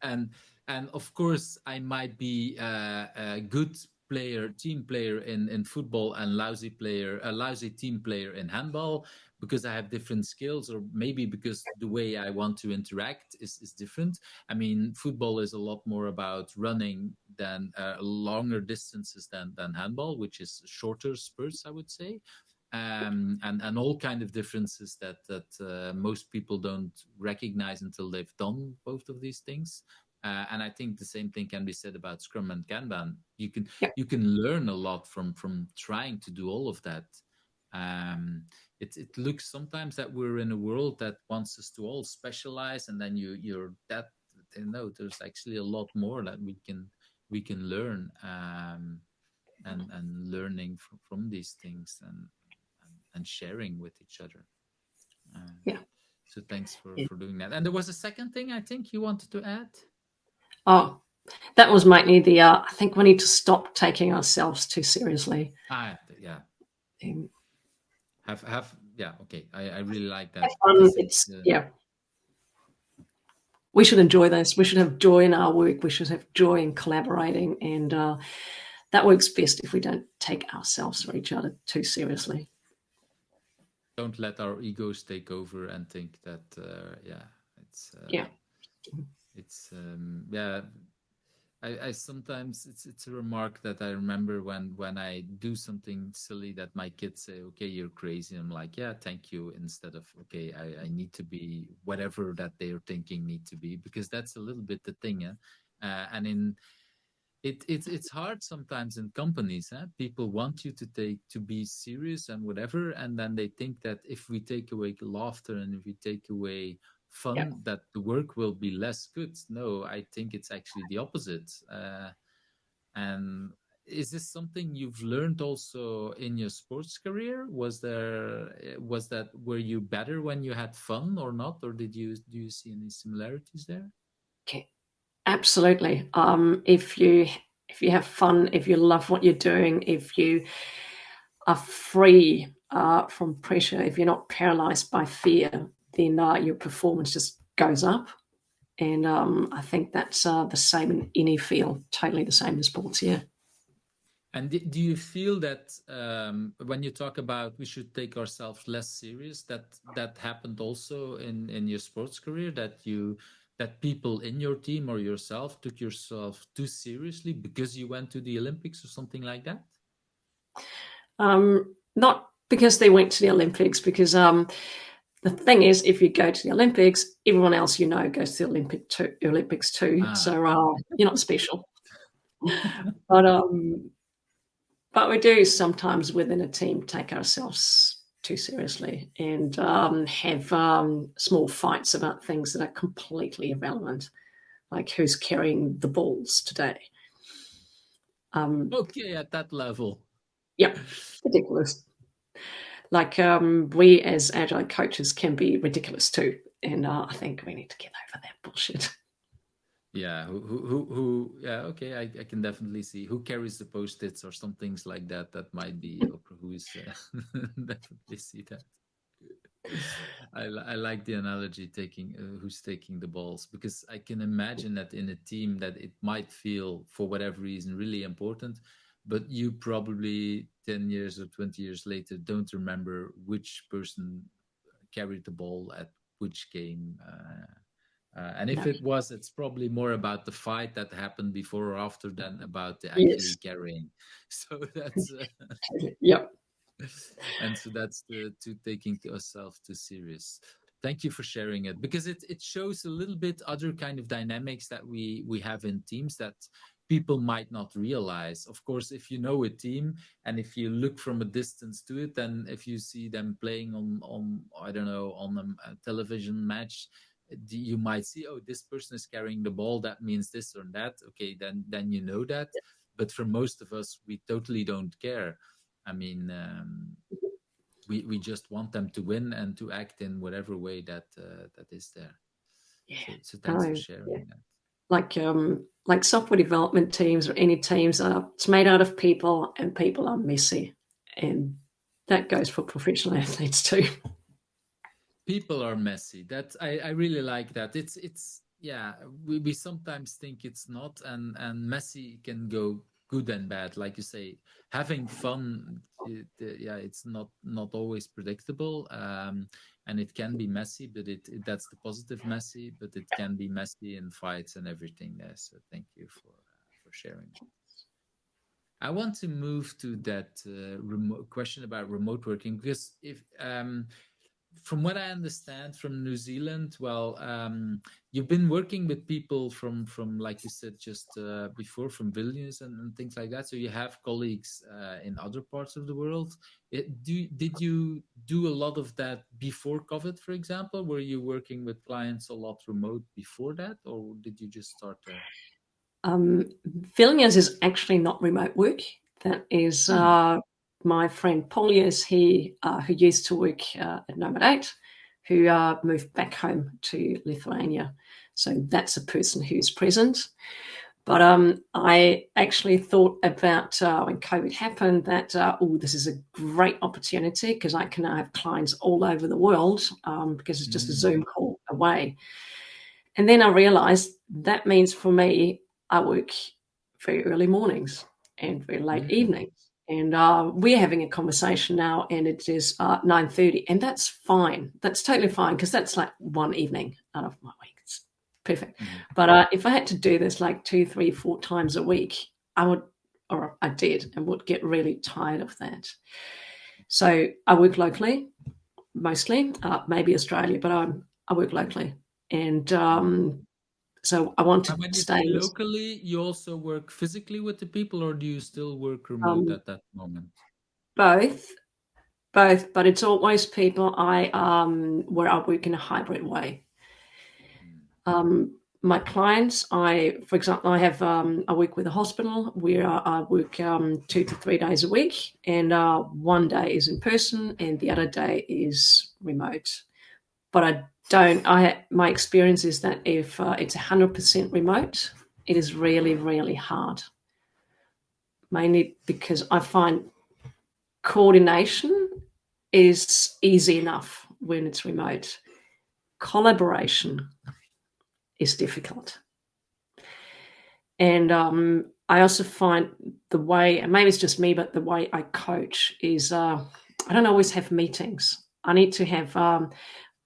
and of course I might be good team player in football and a lousy team player in handball because I have different skills, or maybe because the way I want to interact is different. I mean, football is a lot more about running than longer distances than handball, which is shorter spurts, I would say. And all kind of differences that most people don't recognize until they've done both of these things. And I think the same thing can be said about Scrum and Kanban. You can learn a lot from trying to do all of that. It looks sometimes that we're in a world that wants us to all specialize, and then you're that. No, there's actually a lot more that we can learn, and learning from these things and sharing with each other. So thanks for doing that. And there was a second thing I think you wanted to add. Oh, that was mainly the. I think we need to stop taking ourselves too seriously. Yeah. Okay. I really like that. We should enjoy this. We should have joy in our work. We should have joy in collaborating, and that works best if we don't take ourselves or each other too seriously. Don't let our egos take over and think that I sometimes it's a remark that I remember when I do something silly that my kids say, okay, you're crazy. I'm like, yeah, thank you, instead of, okay, I need to be whatever that they're thinking need to be, because that's a little bit the thing. And it's hard sometimes in companies. People want you to be serious and whatever, and then they think that if we take away laughter and if we take away fun, that the work will be less good. No, I think it's actually the opposite. And is this something you've learned also in your sports career? Were you better when you had fun or not, or do you see any similarities there? Okay, absolutely. If you have fun, if you love what you're doing, if you are free from pressure, if you're not paralyzed by fear, then your performance just goes up. And I think that's the same in any field, totally the same in sports, yeah. And do you feel that when you talk about we should take ourselves less serious, that happened also in your sports career, that people in your team or yourself took yourself too seriously because you went to the Olympics or something like that? Not because they went to the Olympics, because the thing is, if you go to the Olympics, everyone else goes to the Olympics too. So you're not special. But we do sometimes within a team take ourselves too seriously and have small fights about things that are completely irrelevant, like who's carrying the balls today. Okay, at that level. Yeah, ridiculous. Like we as agile coaches can be ridiculous too, and I think we need to get over that bullshit. Yeah, who yeah, okay, I can definitely see who carries the post-its or some things like that. That might be who's definitely see that. I like the analogy who's taking the balls, because I can imagine that in a team that it might feel for whatever reason really important, but you probably 10 years or 20 years later don't remember which person carried the ball at which game. And if it's probably more about the fight that happened before or after than about the actually carrying. So that's yep. And so that's taking ourselves too serious. Thank you for sharing it, because it shows a little bit other kind of dynamics that we have in teams that people might not realize. Of course, if you know a team and if you look from a distance to it, then if you see them playing on I don't know, on a television match, you might see, oh, this person is carrying the ball, that means this or that. Okay, then you know that. But for most of us, we totally don't care. I mean, we just want them to win and to act in whatever way that is there. Yeah. So thanks for sharing that. Like software development teams or any teams, it's made out of people, and people are messy, and that goes for professional athletes too. People are messy. That I really like that. It's we sometimes think it's not, and messy can go good and bad. Like you say, having fun, it's not always predictable, and it can be messy, but that's the positive messy, but it can be messy in fights and everything there. So thank you for sharing. I want to move to that question about remote working, because if from what I understand from New Zealand, well, you've been working with people from like you said just before, from Vilnius and things like that. So you have colleagues in other parts of the world. Did you do a lot of that before COVID, for example? Were you working with clients a lot remote before that, or did you just start there? Vilnius is actually not remote work. That is my friend Polius, who used to work at Nomad 8, who moved back home to Lithuania. So that's a person who's present. But I actually thought about when COVID happened that, this is a great opportunity because I can now have clients all over the world because it's just a Zoom call away. And then I realized that means for me, I work very early mornings and very late evenings. And we're having a conversation now, and it is 9:30, and that's fine. That's totally fine because that's like one evening out of my week. It's perfect. But if I had to do this like 2, 3, 4 times a week, I did, and would get really tired of that. So I work locally, mostly, maybe Australia, but I work locally. And so I want to stay locally. You also work physically with the people, or do you still work remote at that moment? Both, but it's always people where I work in a hybrid way. My clients, for example, I work with a hospital where I work 2 to 3 days a week, and 1 day is in person and the other day is remote. But my experience is that if it's 100% remote, it is really, really hard. Mainly because I find coordination is easy enough when it's remote. Collaboration is difficult. And I also find the way, and maybe it's just me, but the way I coach is I don't always have meetings. I need to have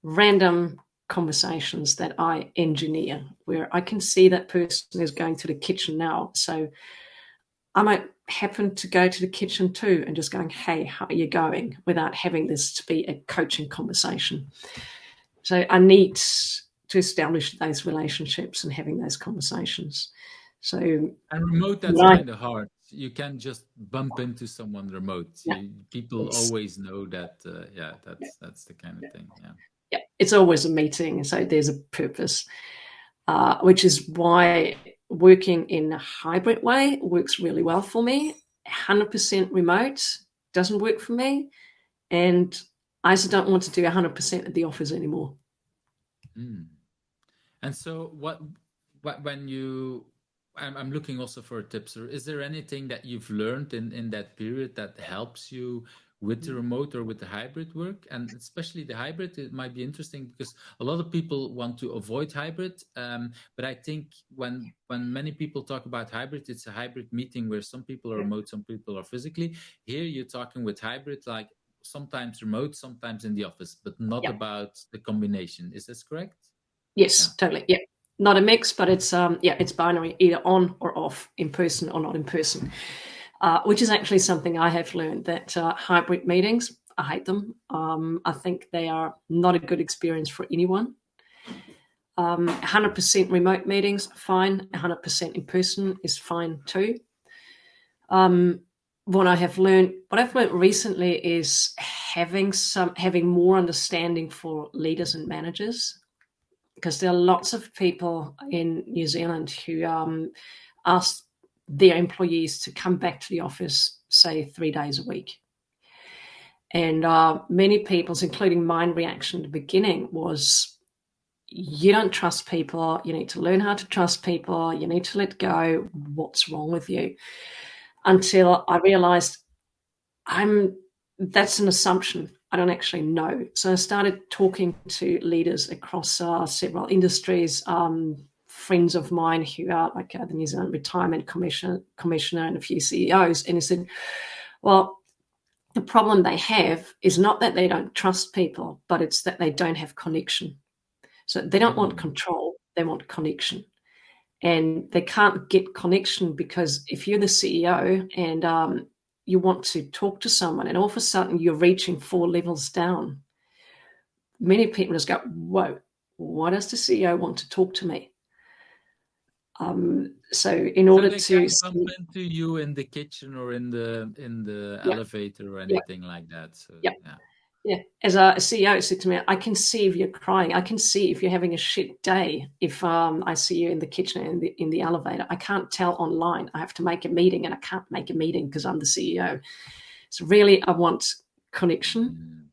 random conversations that I engineer where I can see that person is going to the kitchen now. So I might happen to go to the kitchen too and just going, hey, how are you going? Without having this to be a coaching conversation. So I need to establish those relationships and having those conversations. So and remote, that's kind of hard. You can't just bump into someone remote. People always know that. That's the kind of thing. Yeah, it's always a meeting. So there's a purpose, which is why working in a hybrid way works really well for me. 100% remote doesn't work for me. And I also don't want to do 100% at the office anymore. And so when you, I'm looking also for tips. Or is there anything that you've learned in that period that helps you with the remote or with the hybrid work? And especially the hybrid, it might be interesting because a lot of people want to avoid hybrid. But I think when many people talk about hybrid, it's a hybrid meeting where some people are remote, some people are physically. Here you're talking with hybrid, like sometimes remote, sometimes in the office, but not about the combination. Is this correct? Yes, totally. Yeah. Not a mix, but it's it's binary, either on or off, in person or not in person. Which is actually something I have learned, that hybrid meetings, I hate them. I think they are not a good experience for anyone. 100% remote meetings, fine. 100% in person is fine too. What I've learned recently is having more understanding for leaders and managers, because there are lots of people in New Zealand who ask their employees to come back to the office, say 3 days a week. And many people's, including mine, reaction at the beginning was, you don't trust people. You need to learn how to trust people. You need to let go. What's wrong with you? Until I realized that's an assumption. I don't actually know. So I started talking to leaders across several industries, friends of mine who are like the New Zealand Retirement Commissioner and a few CEOs, and he said, well, the problem they have is not that they don't trust people, but it's that they don't have connection. So they don't want control, they want connection. And they can't get connection because if you're the CEO and you want to talk to someone and all of a sudden you're reaching 4 levels down, many people just go, whoa, why does the CEO want to talk to me? So in order they to can't bump into you in the kitchen or in the elevator or anything like that. So, yeah. As a CEO said to me, I can see if you're crying. I can see if you're having a shit day. If I see you in the kitchen and in the elevator, I can't tell online. I have to make a meeting, and I can't make a meeting because I'm the CEO. So really, I want connection.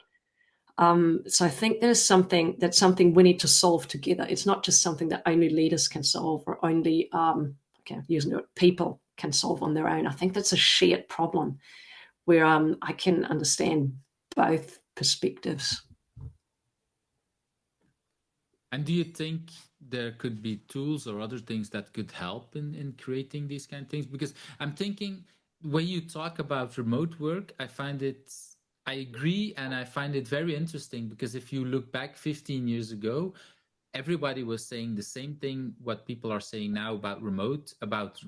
So I think that's something we need to solve together. It's not just something that only leaders can solve or only using it, people can solve on their own. I think that's a shared problem where I can understand both perspectives. And do you think there could be tools or other things that could help in creating these kind of things? Because I'm thinking when you talk about remote work, I agree, and I find it very interesting because if you look back 15 years ago, everybody was saying the same thing what people are saying now about remote, about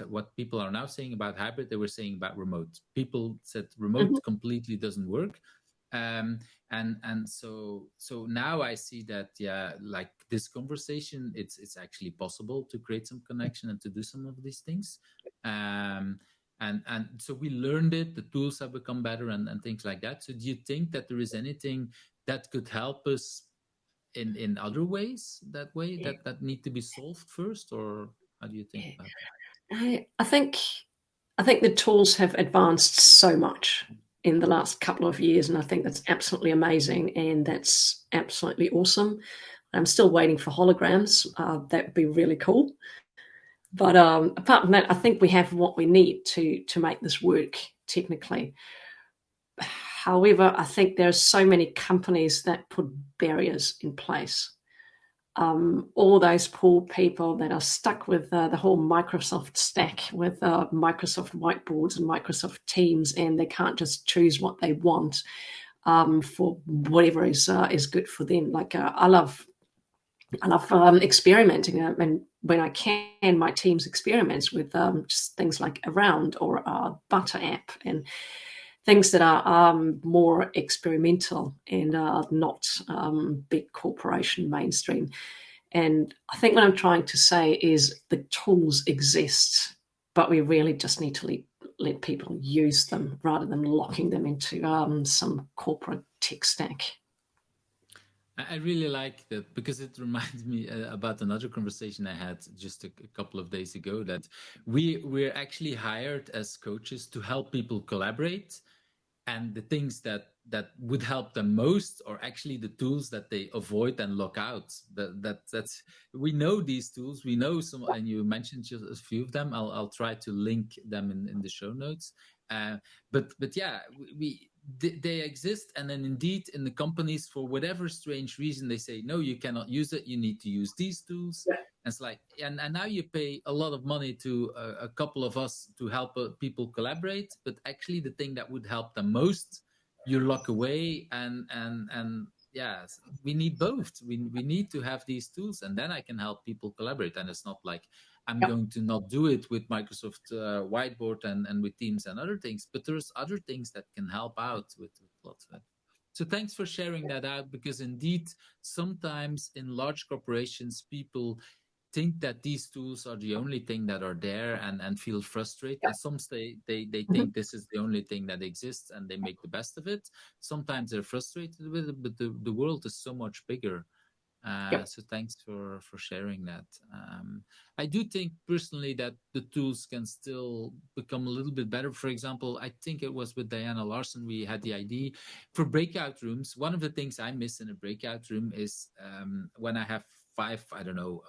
what people are now saying about hybrid. They were saying about remote. People said remote completely doesn't work. And so now I see that, like this conversation, it's actually possible to create some connection and to do some of these things. And so we learned it, the tools have become better and things like that. So do you think that there is anything that could help us in other ways that need to be solved first, or how do you think about that? I think the tools have advanced so much in the last couple of years, and I think that's absolutely amazing and that's absolutely awesome. I'm still waiting for holograms. That would be really cool. But apart from that, I think we have what we need to make this work technically. However, I think there are so many companies that put barriers in place. All those poor people that are stuck with the whole Microsoft stack with Microsoft whiteboards and Microsoft Teams, and they can't just choose what they want for whatever is good for them. Like I love experimenting, and when I can, my teams experiments with just things like Around or Butter app and things that are more experimental and not big corporation mainstream. And I think what I'm trying to say is the tools exist, but we really just need to let people use them rather than locking them into some corporate tech stack. I really like that because it reminds me about another conversation I had just a couple of days ago, that we're actually hired as coaches to help people collaborate, and the things that would help them most are actually the tools that they avoid and lock out. That's we know these tools, we know some, and you mentioned just a few of them. I'll try to link them in the show notes. But yeah, they exist, and then indeed in the companies, for whatever strange reason, they say no, you cannot use it, you need to use these tools. Yeah. And it's like, and now you pay a lot of money to a couple of us to help people collaborate, but actually the thing that would help them most, you lock away. And yeah, we need both. We need to have these tools, and then I can help people collaborate. And it's not like I'm going to not do it with Microsoft Whiteboard and with Teams and other things, but there's other things that can help out with lots of it. So thanks for sharing that out, because indeed, sometimes in large corporations, people think that these tools are the only thing that are there and feel frustrated. And some say they think this is the only thing that exists and they make the best of it. Sometimes they're frustrated with it, but the world is so much bigger. So thanks for sharing that. I do think personally that the tools can still become a little bit better. For example, I think it was with Diana Larsen, we had the idea for breakout rooms. One of the things I miss in a breakout room is when I have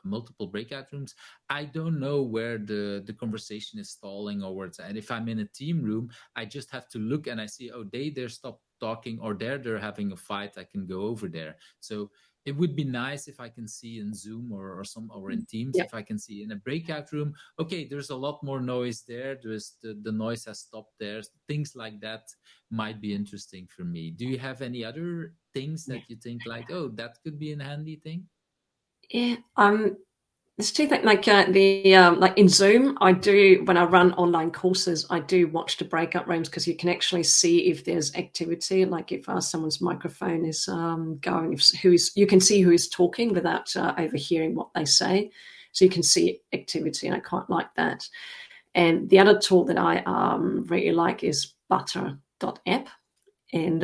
multiple breakout rooms, I don't know where the conversation is stalling or where it's, and if I'm in a team room, I just have to look and I see, oh, they're stopped talking, or they're having a fight, I can go over there. So it would be nice if I can see in Zoom or in Teams, if I can see in a breakout room, okay, there's a lot more noise there. There's the noise has stopped there. Things like that might be interesting for me. Do you have any other things that you think like, oh, that could be a handy thing? Yeah, there's two things, like like in Zoom, I do, when I run online courses, I do watch the breakout rooms because you can actually see if there's activity, like if someone's microphone is going, you can see who is talking without overhearing what they say. So you can see activity, and I quite like that. And the other tool that I really like is butter.app. And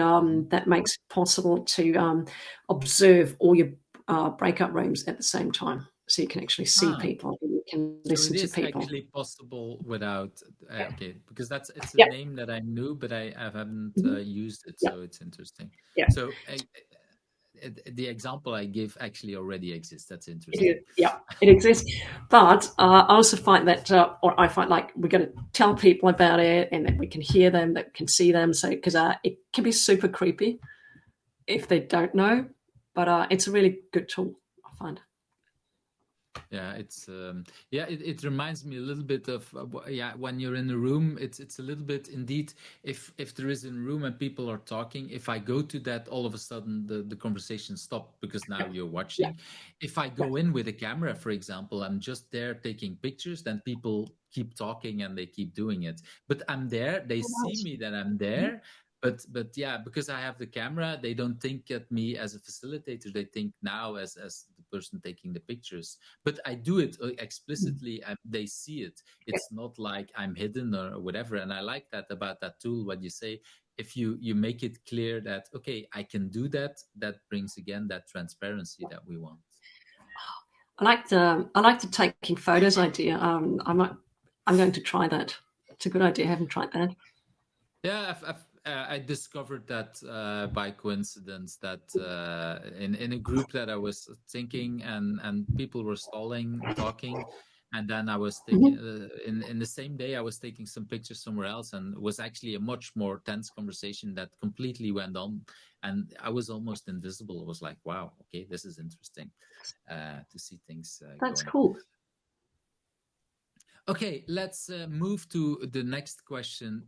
that makes it possible to observe all your breakout rooms at the same time. So you can actually see people, and you can listen to people. So it is actually possible without, okay, because it's a name that I knew, but I haven't used it, so it's interesting. Yeah. So the example I give actually already exists. That's interesting. It exists. But I also find that, or I find like we're going to tell people about it, and that we can hear them, that we can see them. So because it can be super creepy if they don't know, but it's a really good tool, I find. Yeah, it's it reminds me a little bit of when you're in a room, it's a little bit indeed, if there is a room and people are talking, if I go to that, all of a sudden the conversation stops because now you're watching. If I go in with a camera, for example, I'm just there taking pictures, then people keep talking and they keep doing it, but I'm there, they see me that I'm there. But yeah, because I have the camera, they don't think at me as a facilitator. They think now as the person taking the pictures. But I do it explicitly, and they see it. It's not like I'm hidden or whatever. And I like that about that tool. What you say, if you make it clear that okay, I can do that, that brings again that transparency that we want. I like the taking photos idea. I'm going to try that. It's a good idea. I haven't tried that. Yeah, I discovered that by coincidence, that in a group that I was thinking, and people were talking, and then I was taking in the same day I was taking some pictures somewhere else, and it was actually a much more tense conversation that completely went on, and I was almost invisible. It was like, wow, okay, this is interesting to see things. That's going. cool. Okay, let's move to the next question.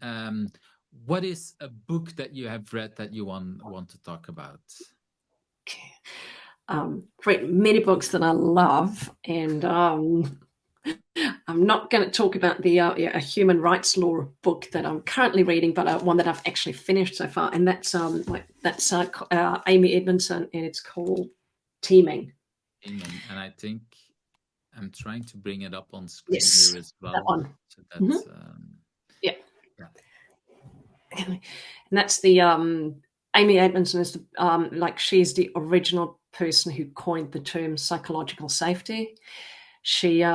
What is a book that you have read that you want to talk about? Read many books that I love, and I'm not going to talk about the a human rights law book that I'm currently reading, but one that I've actually finished so far, and that's Amy Edmondson, and it's called Teaming. Teaming, and I think I'm trying to bring it up on screen here as well. That one. So that's yeah. And that's the Amy Edmondson is she's the original person who coined the term psychological safety. She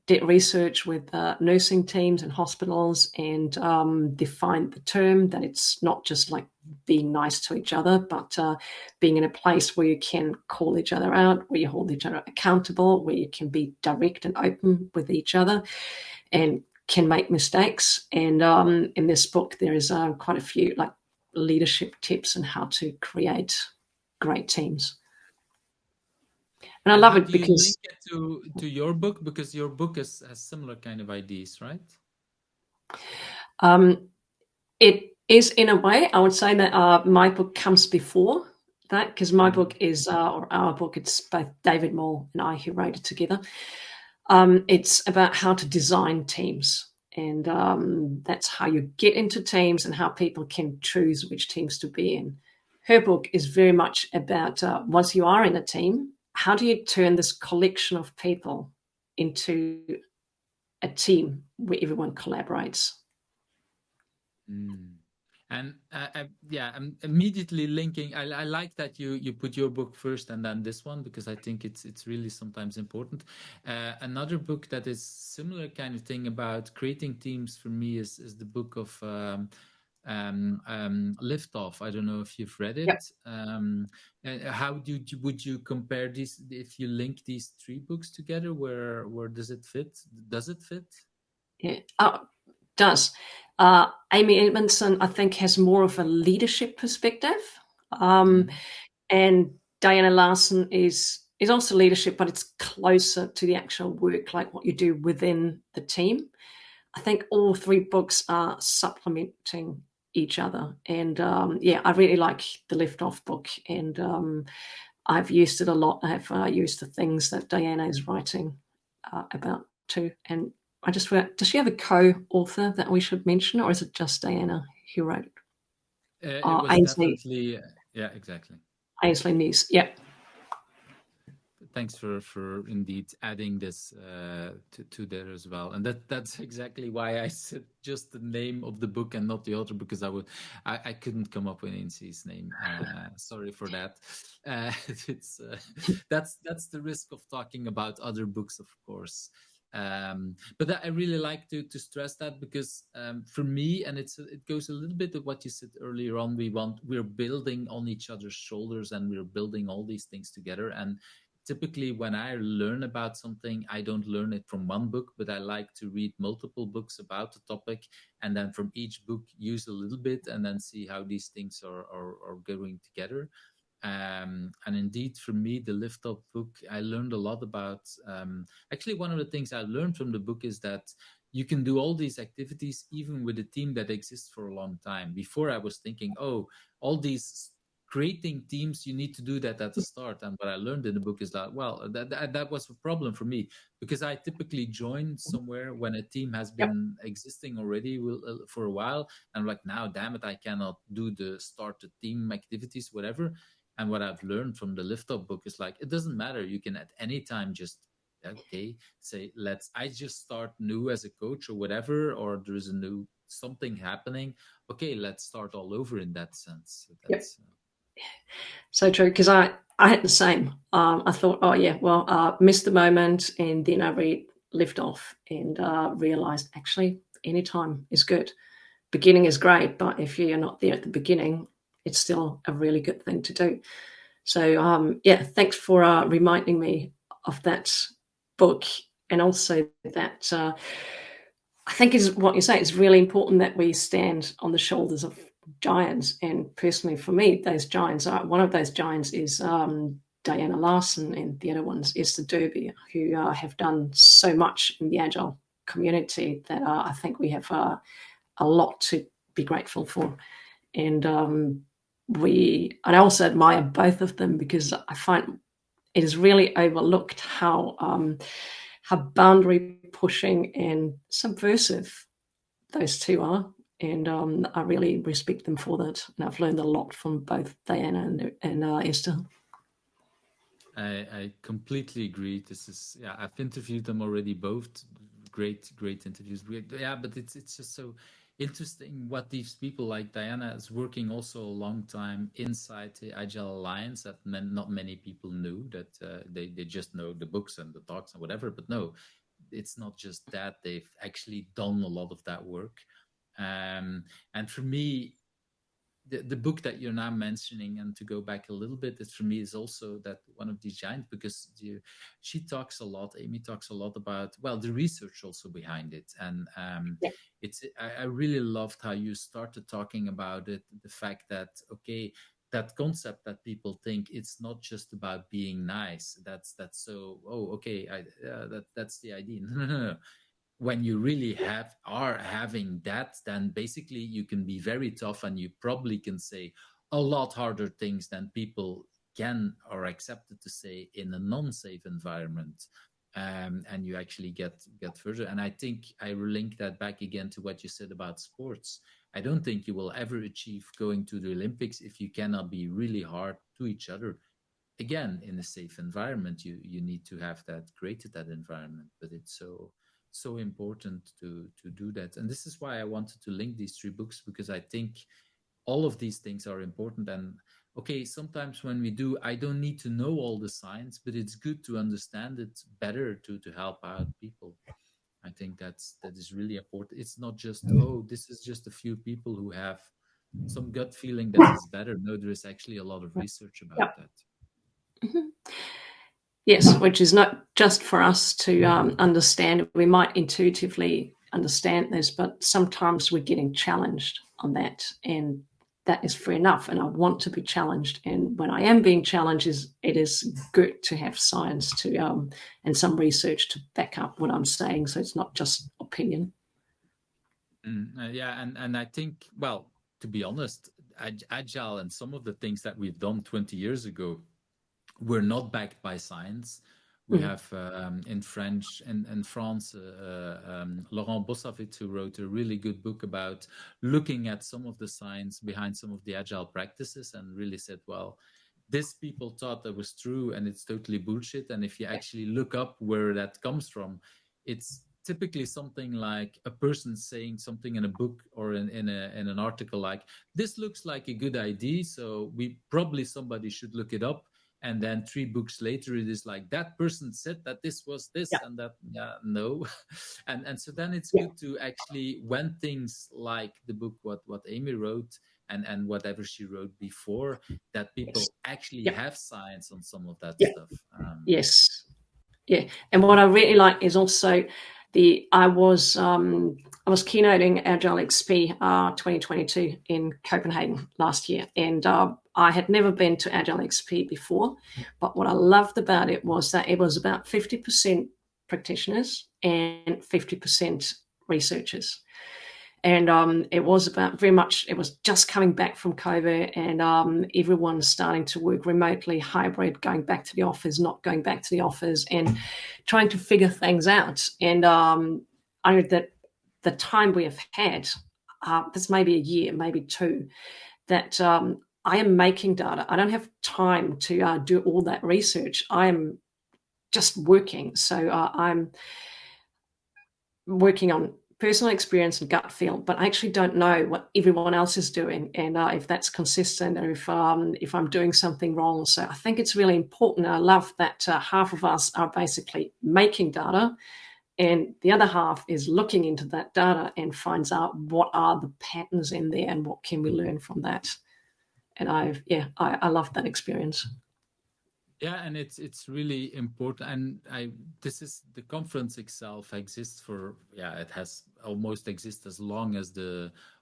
did research with nursing teams and hospitals, and defined the term that it's not just like being nice to each other, but being in a place where you can call each other out, where you hold each other accountable, where you can be direct and open with each other, and can make mistakes. And in this book, there is quite a few like leadership tips on how to create great teams. And I love it because you link it to your book, because your book has similar kind of ideas, right? It is, in a way. I would say that my book comes before that, because my book is, or our book, it's both David Moore and I who wrote it together. It's about how to design teams, and that's how you get into teams and how people can choose which teams to be in. Her book is very much about once you are in a team, how do you turn this collection of people into a team where everyone collaborates? And I'm immediately linking. I like that you put your book first and then this one, because I think it's really sometimes important. Another book that is similar kind of thing about creating teams for me is the book of Liftoff. I don't know if you've read it. Yep. How would you compare these, if you link these three books together? Where does it fit? Does it fit? Yeah. Does. Amy Edmondson, I think, has more of a leadership perspective. And Diana Larsen is also leadership, but it's closer to the actual work, like what you do within the team. I think all 3 books are supplementing each other. And I really like the Liftoff book, and I've used it a lot. I've used the things that Diana is writing about too. And I just forgot, does she have a co-author that we should mention, or is it just Diana who wrote it? It was Ainsley. definitely, yeah, exactly. Ainsley Nies, yeah. Thanks for indeed adding this to there as well, and that's exactly why I said just the name of the book and not the author, because I couldn't come up with Ainsley's name. Sorry for that. It's that's the risk of talking about other books, of course. But I really like to stress that, because for me, and it goes a little bit of what you said earlier on, we're building on each other's shoulders, and we're building all these things together. And typically when I learn about something, I don't learn it from one book, but I like to read multiple books about the topic, and then from each book use a little bit, and then see how these things are going together. And indeed, for me, the Lift Up book, I learned a lot about. Actually, one of the things I learned from the book is that you can do all these activities even with a team that exists for a long time. Before, I was thinking, oh, all these creating teams, you need to do that at the start. And what I learned in the book is that, well, that was a problem for me, because I typically join somewhere when a team has been existing already for a while, and I'm like, now, damn it, I cannot do the start the team activities, whatever. And what I've learned from the Lift Up book is like, it doesn't matter. You can at any time just, okay, say, I just start new as a coach or whatever, or there's a new something happening. Okay, let's start all over in that sense. So that's so true, because I had the same. I thought, oh yeah, well, missed the moment, and then I read Lift Off and realized actually any time is good. Beginning is great, but if you're not there at the beginning, it's still a really good thing to do. So thanks for reminding me of that book, and also that I think is what you say. It's really important that we stand on the shoulders of giants. And personally, for me, those giants are, one of those giants is Diana Larsen, and the other one's Esther Derby, who have done so much in the agile community that I think we have a lot to be grateful for. And I also admire both of them, because I find it is really overlooked how boundary pushing and subversive those two are. And I really respect them for that. And I've learned a lot from both Diana and Esther. I completely agree. This is, I've interviewed them already, both great interviews. Yeah, but it's just so interesting what these people like Diana is working also a long time inside the Agile Alliance that not many people knew, that they just know the books and the talks and whatever. But no, it's not just that. They've actually done a lot of that work. And for me, the book that you're now mentioning, and to go back a little bit, is for me is also that one of these giants, because Amy talks a lot about, well, the research also behind it. And I really loved how you started talking about it, the fact that, okay, that concept that people think it's not just about being nice. That's so, oh, okay, that's the idea. No. When you really are having that, then basically you can be very tough, and you probably can say a lot harder things than people can or accepted to say in a non-safe environment. And you actually get further. And I think I link that back again to what you said about sports. I don't think you will ever achieve going to the Olympics if you cannot be really hard to each other. Again, in a safe environment, you need to have created that environment. But it's so important to do that. And this is why I wanted to link these 3 books, because I think all of these things are important. And okay, sometimes when we do, I don't need to know all the science, but it's good to understand it better to help out people. I think that is really important. It's not just, oh, this is just a few people who have some gut feeling that is better. No, there is actually a lot of research about that. Mm-hmm. Yes, which is not just for us to understand. We might intuitively understand this, but sometimes we're getting challenged on that. And that is fair enough, and I want to be challenged. And when I am being challenged, it is good to have science to and some research to back up what I'm saying, so it's not just opinion. Yeah, and I think, well, to be honest, agile and some of the things that we've done 20 years ago were not backed by science. We have in France, Laurent Bossavit, who wrote a really good book about looking at some of the science behind some of the agile practices, and really said, well, this people thought that was true and it's totally bullshit. And if you actually look up where that comes from, it's typically something like a person saying something in a book or in an article like, this looks like a good idea, so somebody should look it up. And then 3 books later, it is like, that person said that this was this and that. Yeah, no. and so then it's good to actually, when things like the book, what Amy wrote and whatever she wrote before, that people actually have science on some of that stuff. Yes. Yeah. And what I really like is also I was keynoting Agile XP 2022 in Copenhagen last year, and I had never been to Agile XP before, but what I loved about it was that it was about 50% practitioners and 50% researchers. And it was about it was just coming back from COVID, and everyone's starting to work remotely, hybrid, going back to the office, not going back to the office, and trying to figure things out. And I know that the time we have had, this maybe a year, maybe 2, that I am making data. I don't have time to do all that research. I am just working. So I'm working on personal experience and gut feel, but I actually don't know what everyone else is doing, and if that's consistent, or if I'm doing something wrong. So I think it's really important. I love that half of us are basically making data, and the other half is looking into that data and finds out what are the patterns in there and what can we learn from that. And I love that experience. Yeah, and it's really important. And the conference itself exists for, it has almost exists as long as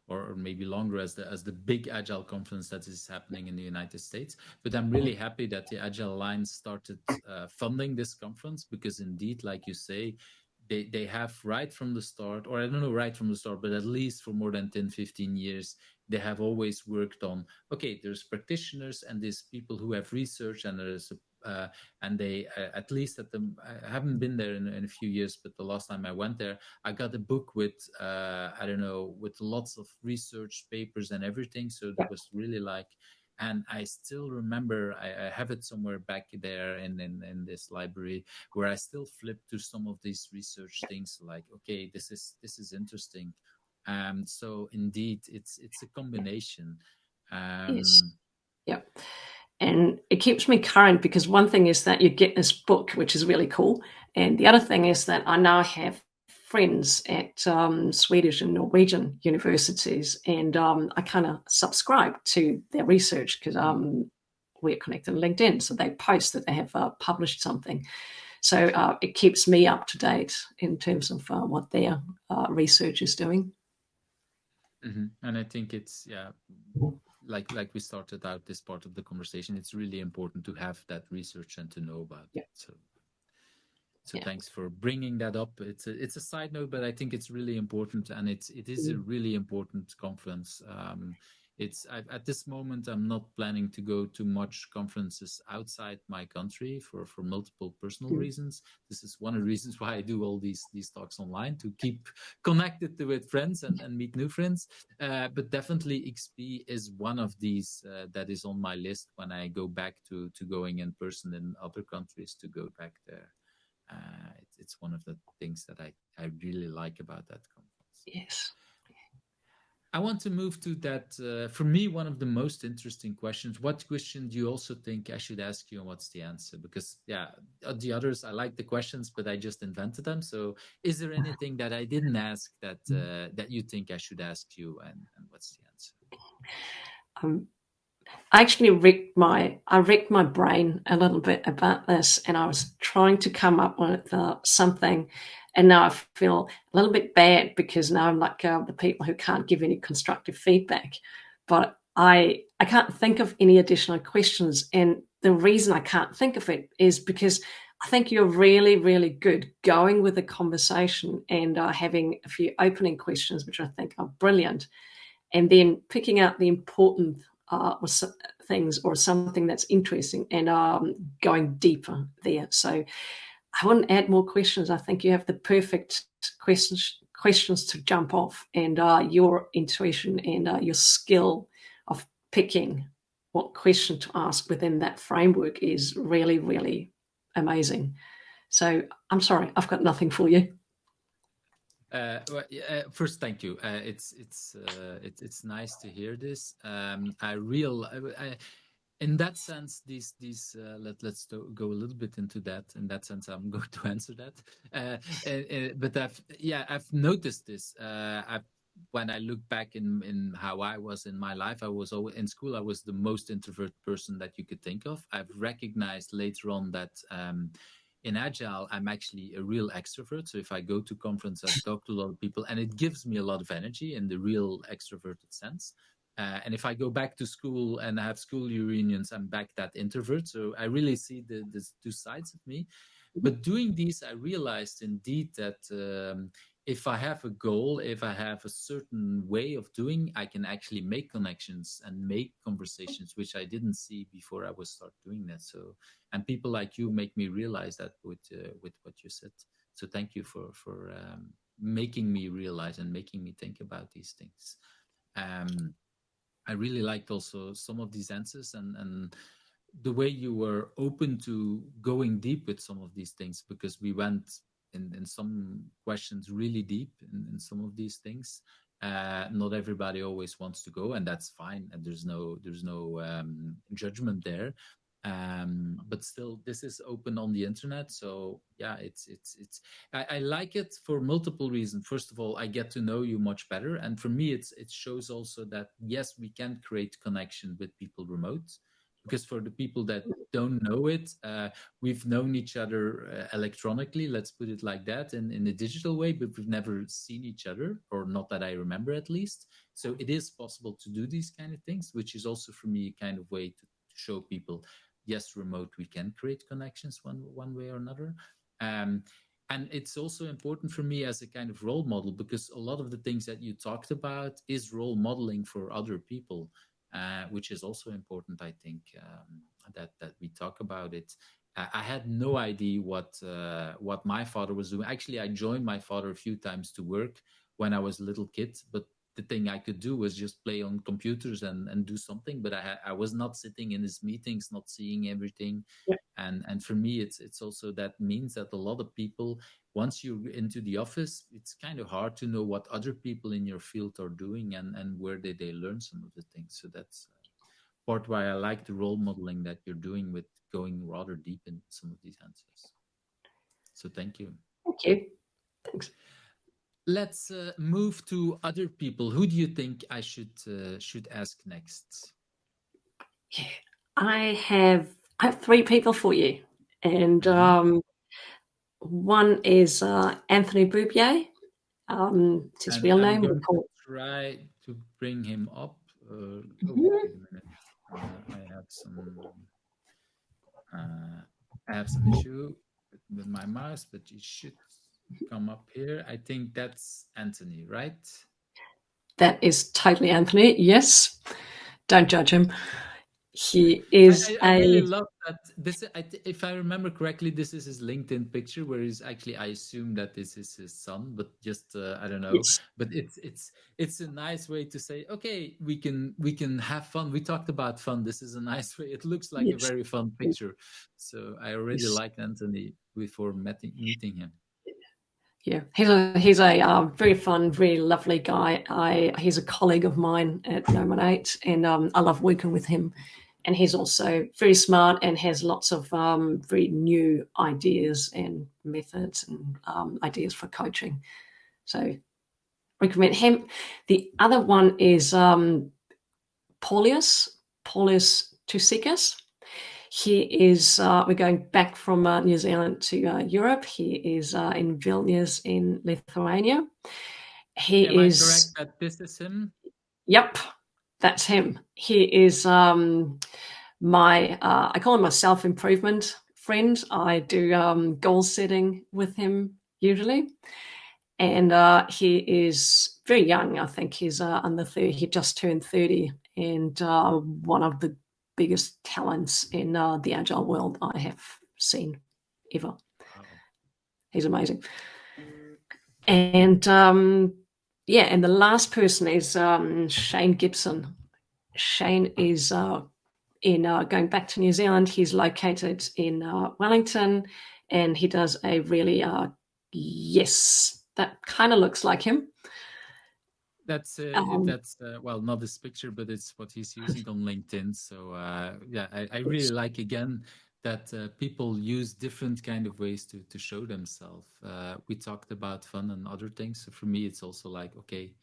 or maybe longer as the big Agile conference that is happening in the United States. But I'm really happy that the Agile Alliance started funding this conference, because indeed, like you say, they have right from the start, or I don't know right from the start, but at least for more than 10, 15 years, they have always worked on, okay, there's practitioners and there's people who have research, and there's and they at least I haven't been there in a few years, but the last time I went there, I got a book with with lots of research papers and everything. So that was really like, and I still remember, I have it somewhere back there in this library, where I still flip to some of these research things, like, okay, this is interesting. So indeed, it's a combination. Yes. Yep. And it keeps me current, because one thing is that you get this book, which is really cool. And the other thing is that I now have friends at Swedish and Norwegian universities, and I kind of subscribe to their research, because we're connected on LinkedIn. So they post that they have published something. So it keeps me up to date in terms of what their research is doing. And I think it's, like we started out this part of the conversation, it's really important to have that research and to know about it. So thanks for bringing that up. It's a side note, but I think it's really important, and it is a really important conference. At this moment, I'm not planning to go to much conferences outside my country for multiple personal reasons. This is one of the reasons why I do all these talks online, to keep connected with friends and meet new friends. But definitely XP is one of these that is on my list when I go back to going in person in other countries, to go back there. It's one of the things that I really like about that conference. Yes. I want to move to that, for me, one of the most interesting questions. What question do you also think I should ask you, and what's the answer? Because, the others, I like the questions, but I just invented them. So is there anything that I didn't ask that you think I should ask you, and what's the answer? I actually wrecked my brain a little bit about this, and I was trying to come up with something, and now I feel a little bit bad, because now I'm like the people who can't give any constructive feedback. But I can't think of any additional questions. And the reason I can't think of it is because I think you're really, really good going with the conversation and having a few opening questions, which I think are brilliant, and then picking out the important things or something that's interesting and going deeper there. So I wouldn't add more questions. I think you have the perfect questions to jump off, and your intuition and your skill of picking what question to ask within that framework is really, really amazing. So I'm sorry, I've got nothing for you. First, thank you. It's nice to hear this. In that sense, let's go a little bit into that. In that sense, I'm going to answer that. But I've noticed this. When I look back in how I was in my life, I was always in school. I was the most introvert person that you could think of. I've recognized later on that in agile, I'm actually a real extrovert. So if I go to conference, I talk to a lot of people, and it gives me a lot of energy in the real extroverted sense. And if I go back to school and I have school reunions, I'm back that introvert. So I really see the two sides of me. But doing these, I realized indeed that if I have a goal, if I have a certain way of doing, I can actually make connections and make conversations, which I didn't see before I was start doing that. So, and people like you make me realize that with what you said. So thank you for making me realize and making me think about these things. I really liked also some of these answers and the way you were open to going deep with some of these things, because we went in some questions really deep in some of these things. Not everybody always wants to go, and that's fine. And there's no judgment there. But still, this is open on the internet. So yeah, I like it for multiple reasons. First of all, I get to know you much better. And for me, it shows also that yes, we can create connection with people remote. Because for the people that don't know it, we've known each other electronically, let's put it like that, in a digital way, but we've never seen each other, or not that I remember at least. So it is possible to do these kind of things, which is also for me a kind of way to show people, yes, remote, we can create connections one way or another. And it's also important for me as a kind of role model, because a lot of the things that you talked about is role modeling for other people. Which is also important, I think, that we talk about it. I had no idea what my father was doing. Actually, I joined my father a few times to work when I was a little kid, but the thing I could do was just play on computers and do something. But I was not sitting in his meetings, not seeing everything. Yeah. And for me, it's also that means that a lot of people, once you're into the office, it's kind of hard to know what other people in your field are doing and where did they learn some of the things. So that's part why I like the role modeling that you're doing with going rather deep in some of these answers. So thank you. Thank you. Thanks. Let's move to other people. Who do you think I should ask next? Yeah, I have 3 people for you, and one is Anthony Boubier. It's his real name. I'm going to try to bring him up. Wait a minute. I have some issue with my mouse, but it should come up here. I think that's Anthony, right? That is totally Anthony. Yes, don't judge him. He is. I really love that. This, if I remember correctly, this is his LinkedIn picture, where he's actually. I assume that this is his son, but just I don't know. Yes. But it's a nice way to say, okay, we can have fun. We talked about fun. This is a nice way. It looks like a very fun picture. So I already liked Anthony before meeting him. Yeah, he's a very fun, very lovely guy. He's a colleague of mine at Nominate, and I love working with him. And he's also very smart and has lots of very new ideas and methods and ideas for coaching. So recommend him. The other one is Paulius Tusikas. He is, we're going back from New Zealand to Europe. He is in Vilnius in Lithuania. Am I correct that this is him? Yep. that's him. He is my I call him my self-improvement friend. I do goal setting with him usually, and he is very young. I think he's under 30. He just turned 30, and one of the biggest talents in the agile world I have seen ever. Wow. He's amazing. And yeah, and the last person is Shane Gibson. Shane is going back to New Zealand. He's located in Wellington, and he does a really yes, that kind of looks like him. That's well, not this picture, but it's what he's using on LinkedIn. So yeah, I really like again that people use different kind of ways to show themselves. We talked about fun and other things. So for me, it's also like, okay,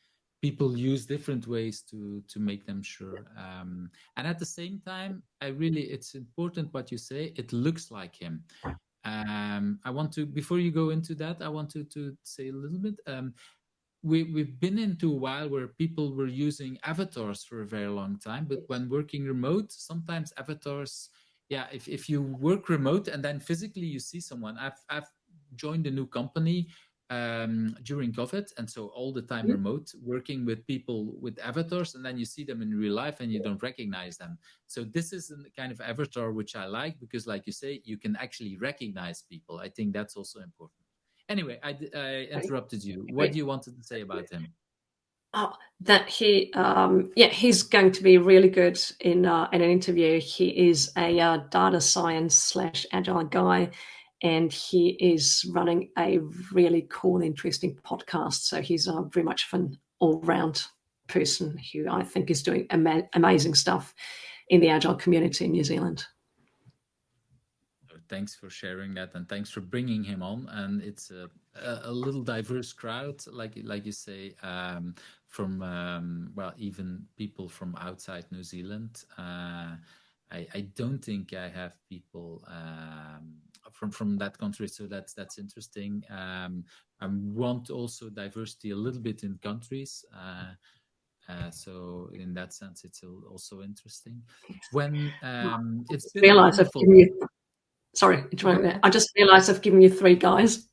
people use different ways to make them sure. And at the same time, it's important what you say. It looks like him. I want to, before you go into that, I want to say a little bit. We've been into a while where people were using avatars for a very long time, but when working remote, sometimes avatars, yeah, if you work remote and then physically you see someone, I've joined a new company during COVID, and so all the time remote, working with people with avatars, and then you see them in real life and you don't recognize them. So this is a kind of avatar which I like, because like you say, you can actually recognize people. I think that's also important. Anyway, I interrupted you. What do you wanted to say about him? That he, he's going to be really good in an interview. He is a data science / agile guy, and he is running a really cool, interesting podcast. So he's very much an all-round person who I think is doing amazing stuff in the agile community in New Zealand. Thanks for sharing that, and thanks for bringing him on. And it's a little diverse crowd, like you say, from well, even people from outside New Zealand. I don't think I have people from that country, so that's interesting. I want also diversity a little bit in countries. So in that sense, it's also interesting. When it's been wonderful. Sorry, I just realized I've given you 3 guys.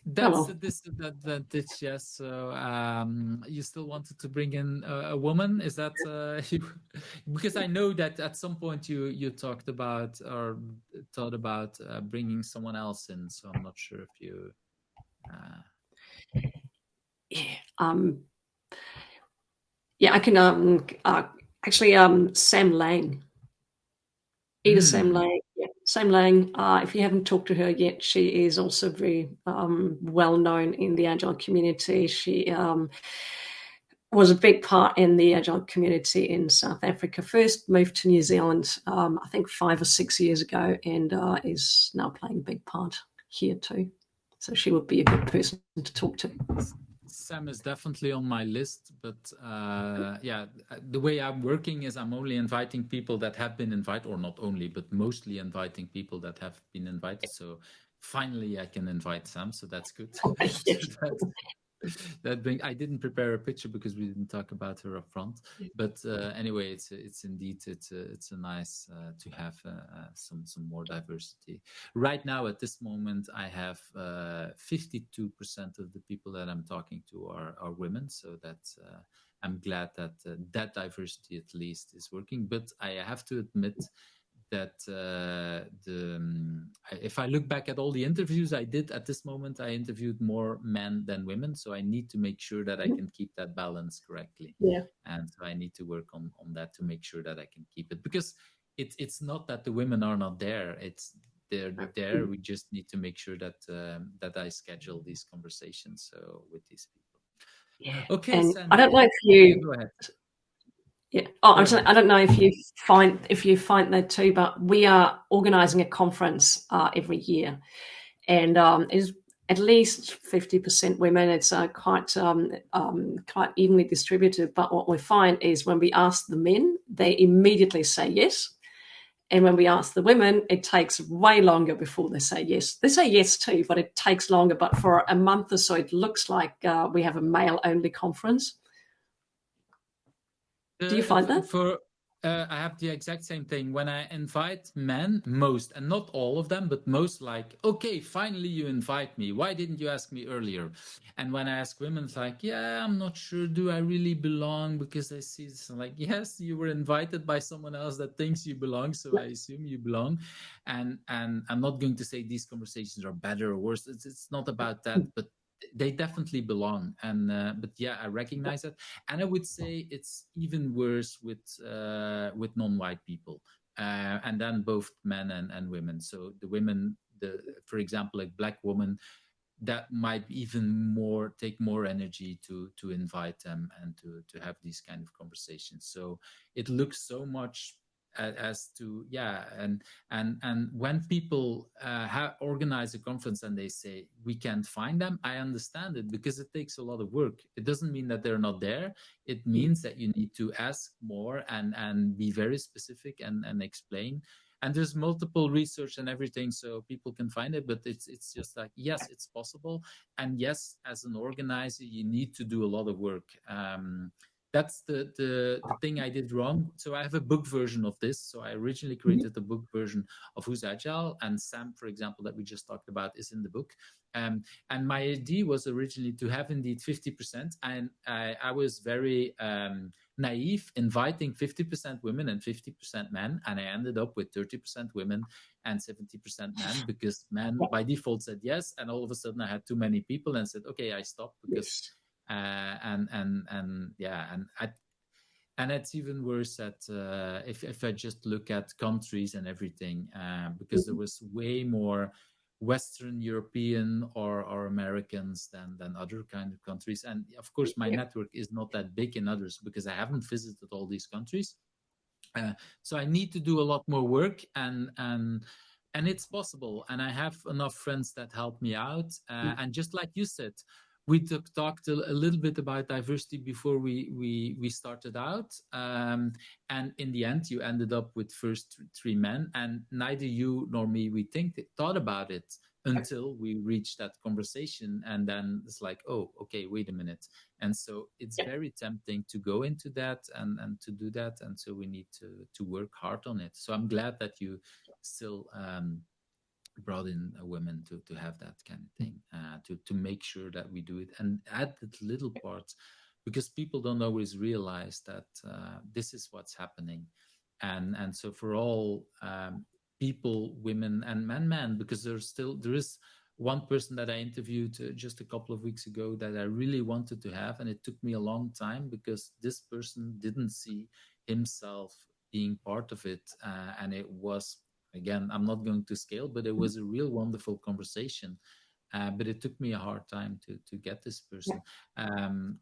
That's the advantage, yes. So you still wanted to bring in a woman? Is that because I know that at some point you talked about or thought about bringing someone else in. So I'm not sure if you. Yeah, I can actually Sam Lang. Either Sam Lang. Yeah, Sam Lang. If you haven't talked to her yet, she is also very well known in the agile community. She was a big part in the agile community in South Africa. First moved to New Zealand, I think 5 or 6 years ago, and is now playing a big part here too. So she would be a good person to talk to. Sam is definitely on my list, but yeah, the way I'm working is I'm only inviting people that have been invited, or not only, but mostly inviting people that have been invited. So finally I can invite Sam, so that's good. I didn't prepare a picture because we didn't talk about her up front, but anyway, it's indeed it's a nice to have some more diversity. Right now, at this moment, I have 52% of the people that I'm talking to are women, so that's I'm glad that that diversity at least is working. But I have to admit that if I look back at all the interviews I did at this moment, I interviewed more men than women. So I need to make sure that I can keep that balance correctly. Yeah. And so I need to work on that to make sure that I can keep it, because it's not that the women are not there. They're there. We just need to make sure that that I schedule these conversations with these people. Yeah. Okay. And Sandy, I don't know if you go ahead. Yeah. I don't know if you find that too, but we are organising a conference every year, and it's at least 50% women. It's quite evenly distributed. But what we find is when we ask the men, they immediately say yes, and when we ask the women, it takes way longer before they say yes. They say yes too, but it takes longer. But for a month or so, it looks like we have a male-only conference. Do you find that? I have the exact same thing. When I invite men, most, and not all of them, but most, like, okay, finally you invite me. Why didn't you ask me earlier? And when I ask women, it's like, yeah, I'm not sure. Do I really belong? Because I see this. I'm like, yes, you were invited by someone else that thinks you belong, so I assume you belong. And I'm not going to say these conversations are better or worse. It's not about that, but they definitely belong. And but yeah, I recognize that. And I would say it's even worse with non-white people, and then both men and women. So the women, for example, like black woman, that might even take more energy to invite them and to have these kind of conversations. So it looks so much as to, yeah. And when people organize a conference and they say we can't find them, I understand it, because it takes a lot of work. It doesn't mean that they're not there. It means that you need to ask more and be very specific and explain. And there's multiple research and everything, so people can find it. But it's just like, yes, it's possible. And yes, as an organizer, you need to do a lot of work. That's the thing I did wrong. So I have a book version of this. So I originally created the book version of Who's Agile, and Sam, for example, that we just talked about, is in the book. And my idea was originally to have indeed 50%. And I was very naive, inviting 50% women and 50% men, and I ended up with 30% women and 70% men, because men by default said yes, and all of a sudden I had too many people and said, okay, I stopped, because and it's even worse that if I just look at countries and everything, because there was way more Western European or Americans than other kind of countries. And of course, my network is not that big in others, because I haven't visited all these countries. So I need to do a lot more work, and it's possible. And I have enough friends that help me out. And just like you said, we talked a little bit about diversity before we started out. And in the end, you ended up with first three men, and neither you nor me, we thought about it until we reached that conversation. And then it's like, oh, okay, wait a minute. And so it's very tempting to go into that and to do that. And so we need to work hard on it. So I'm glad that you still brought in a woman to have that kind of thing, to make sure that we do it and add the little parts, because people don't always realize that this is what's happening. And so for all people, women and men, because there is one person that I interviewed just a couple of weeks ago that I really wanted to have, and it took me a long time, because this person didn't see himself being part of it, and it was, again, I'm not going to scale, but it was a real wonderful conversation. But it took me a hard time to get this person. And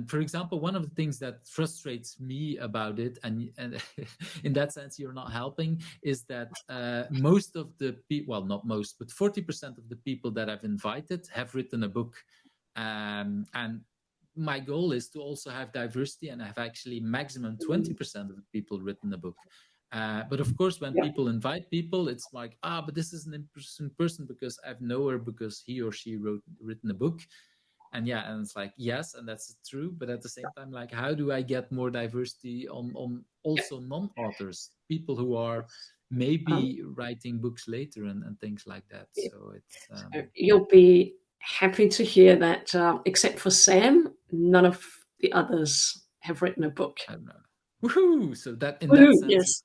for example, one of the things that frustrates me about it, and in that sense you're not helping, is that most of the people, well, not most, but 40% of the people that I've invited have written a book. And my goal is to also have diversity and have actually maximum 20% of the people written a book. But of course, when people invite people, it's like, but this is an interesting person because I've known her because he or she written a book. And it's like, yes, and that's true. But at the same time, like, how do I get more diversity on also non-authors, people who are maybe writing books later and things like that? So it's you'll be happy to hear that except for Sam, none of the others have written a book. I don't know. Woohoo! So that in that sense, yes.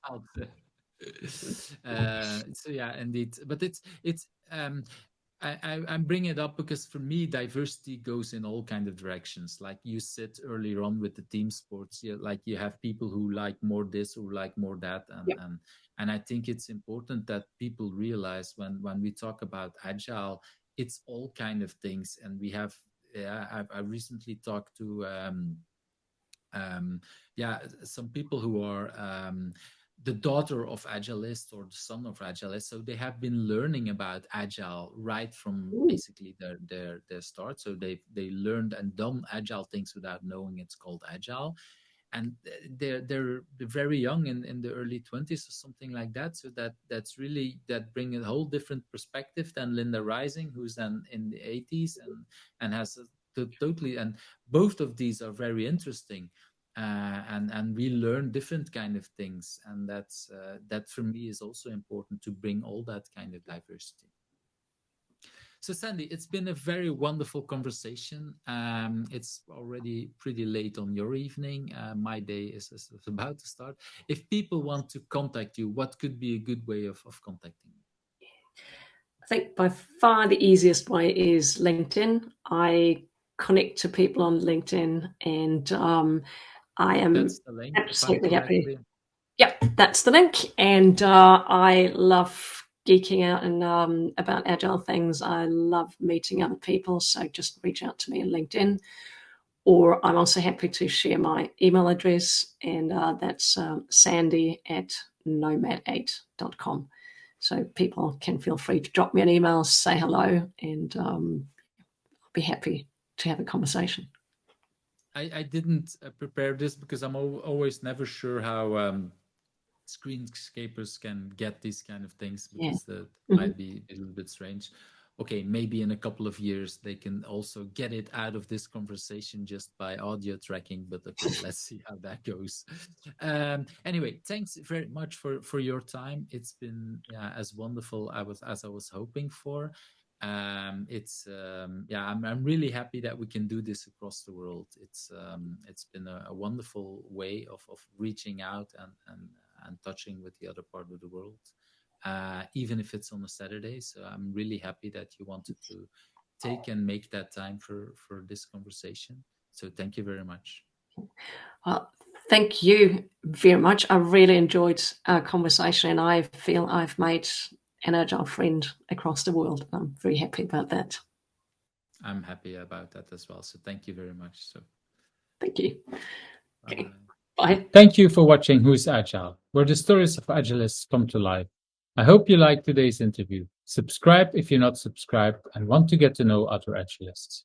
it's out. So yeah, indeed. But it's I'm bringing it up because for me, diversity goes in all kind of directions. Like you said earlier on with the team sports, like you have people who like more this or like more that, and I think it's important that people realize when we talk about agile, it's all kind of things. And we have, I recently talked to some people who are the daughter of agilists or the son of agilists, so they have been learning about agile right from basically their start. So they learned and done agile things without knowing it's called agile, and they're very young in the early 20s or something like that. So that's really, that bring a whole different perspective than Linda Rising, who's then in the 80s and has totally, and both of these are very interesting. and we learn different kind of things, and that for me is also important, to bring all that kind of diversity. So Sandy, it's been a very wonderful conversation. It's already pretty late on your evening. My day is about to start. If people want to contact you, what could be a good way of contacting you? I think by far the easiest way is LinkedIn. I connect to people on LinkedIn, and I am absolutely happy. Yep, that's the link. And I love geeking out and about agile things. I love meeting other people. So just reach out to me on LinkedIn. Or I'm also happy to share my email address, and that's sandy@nomad8.com. So people can feel free to drop me an email, say hello, and I'll be happy to have a conversation. I didn't prepare this because I'm always never sure how screenscapers can get these kind of things, because that might be a little bit strange. Okay, maybe in a couple of years they can also get it out of this conversation just by audio tracking, but okay, let's see how that goes. Anyway, thanks very much for your time. It's been as wonderful as I was hoping for. I'm really happy that we can do this across the world. It's been a wonderful way of reaching out and touching with the other part of the world, even if it's on a Saturday. So I'm really happy that you wanted to take and make that time for this conversation. So thank you very much. Thank you very much. I really enjoyed our conversation, and I feel I've made an agile friend across the world. I'm very happy about that. I'm happy about that as well. So thank you very much. So thank you. Okay. Bye. Thank you for watching Who's Agile, where the stories of agilists come to life. I hope you liked today's interview. Subscribe if you're not subscribed and want to get to know other agilists.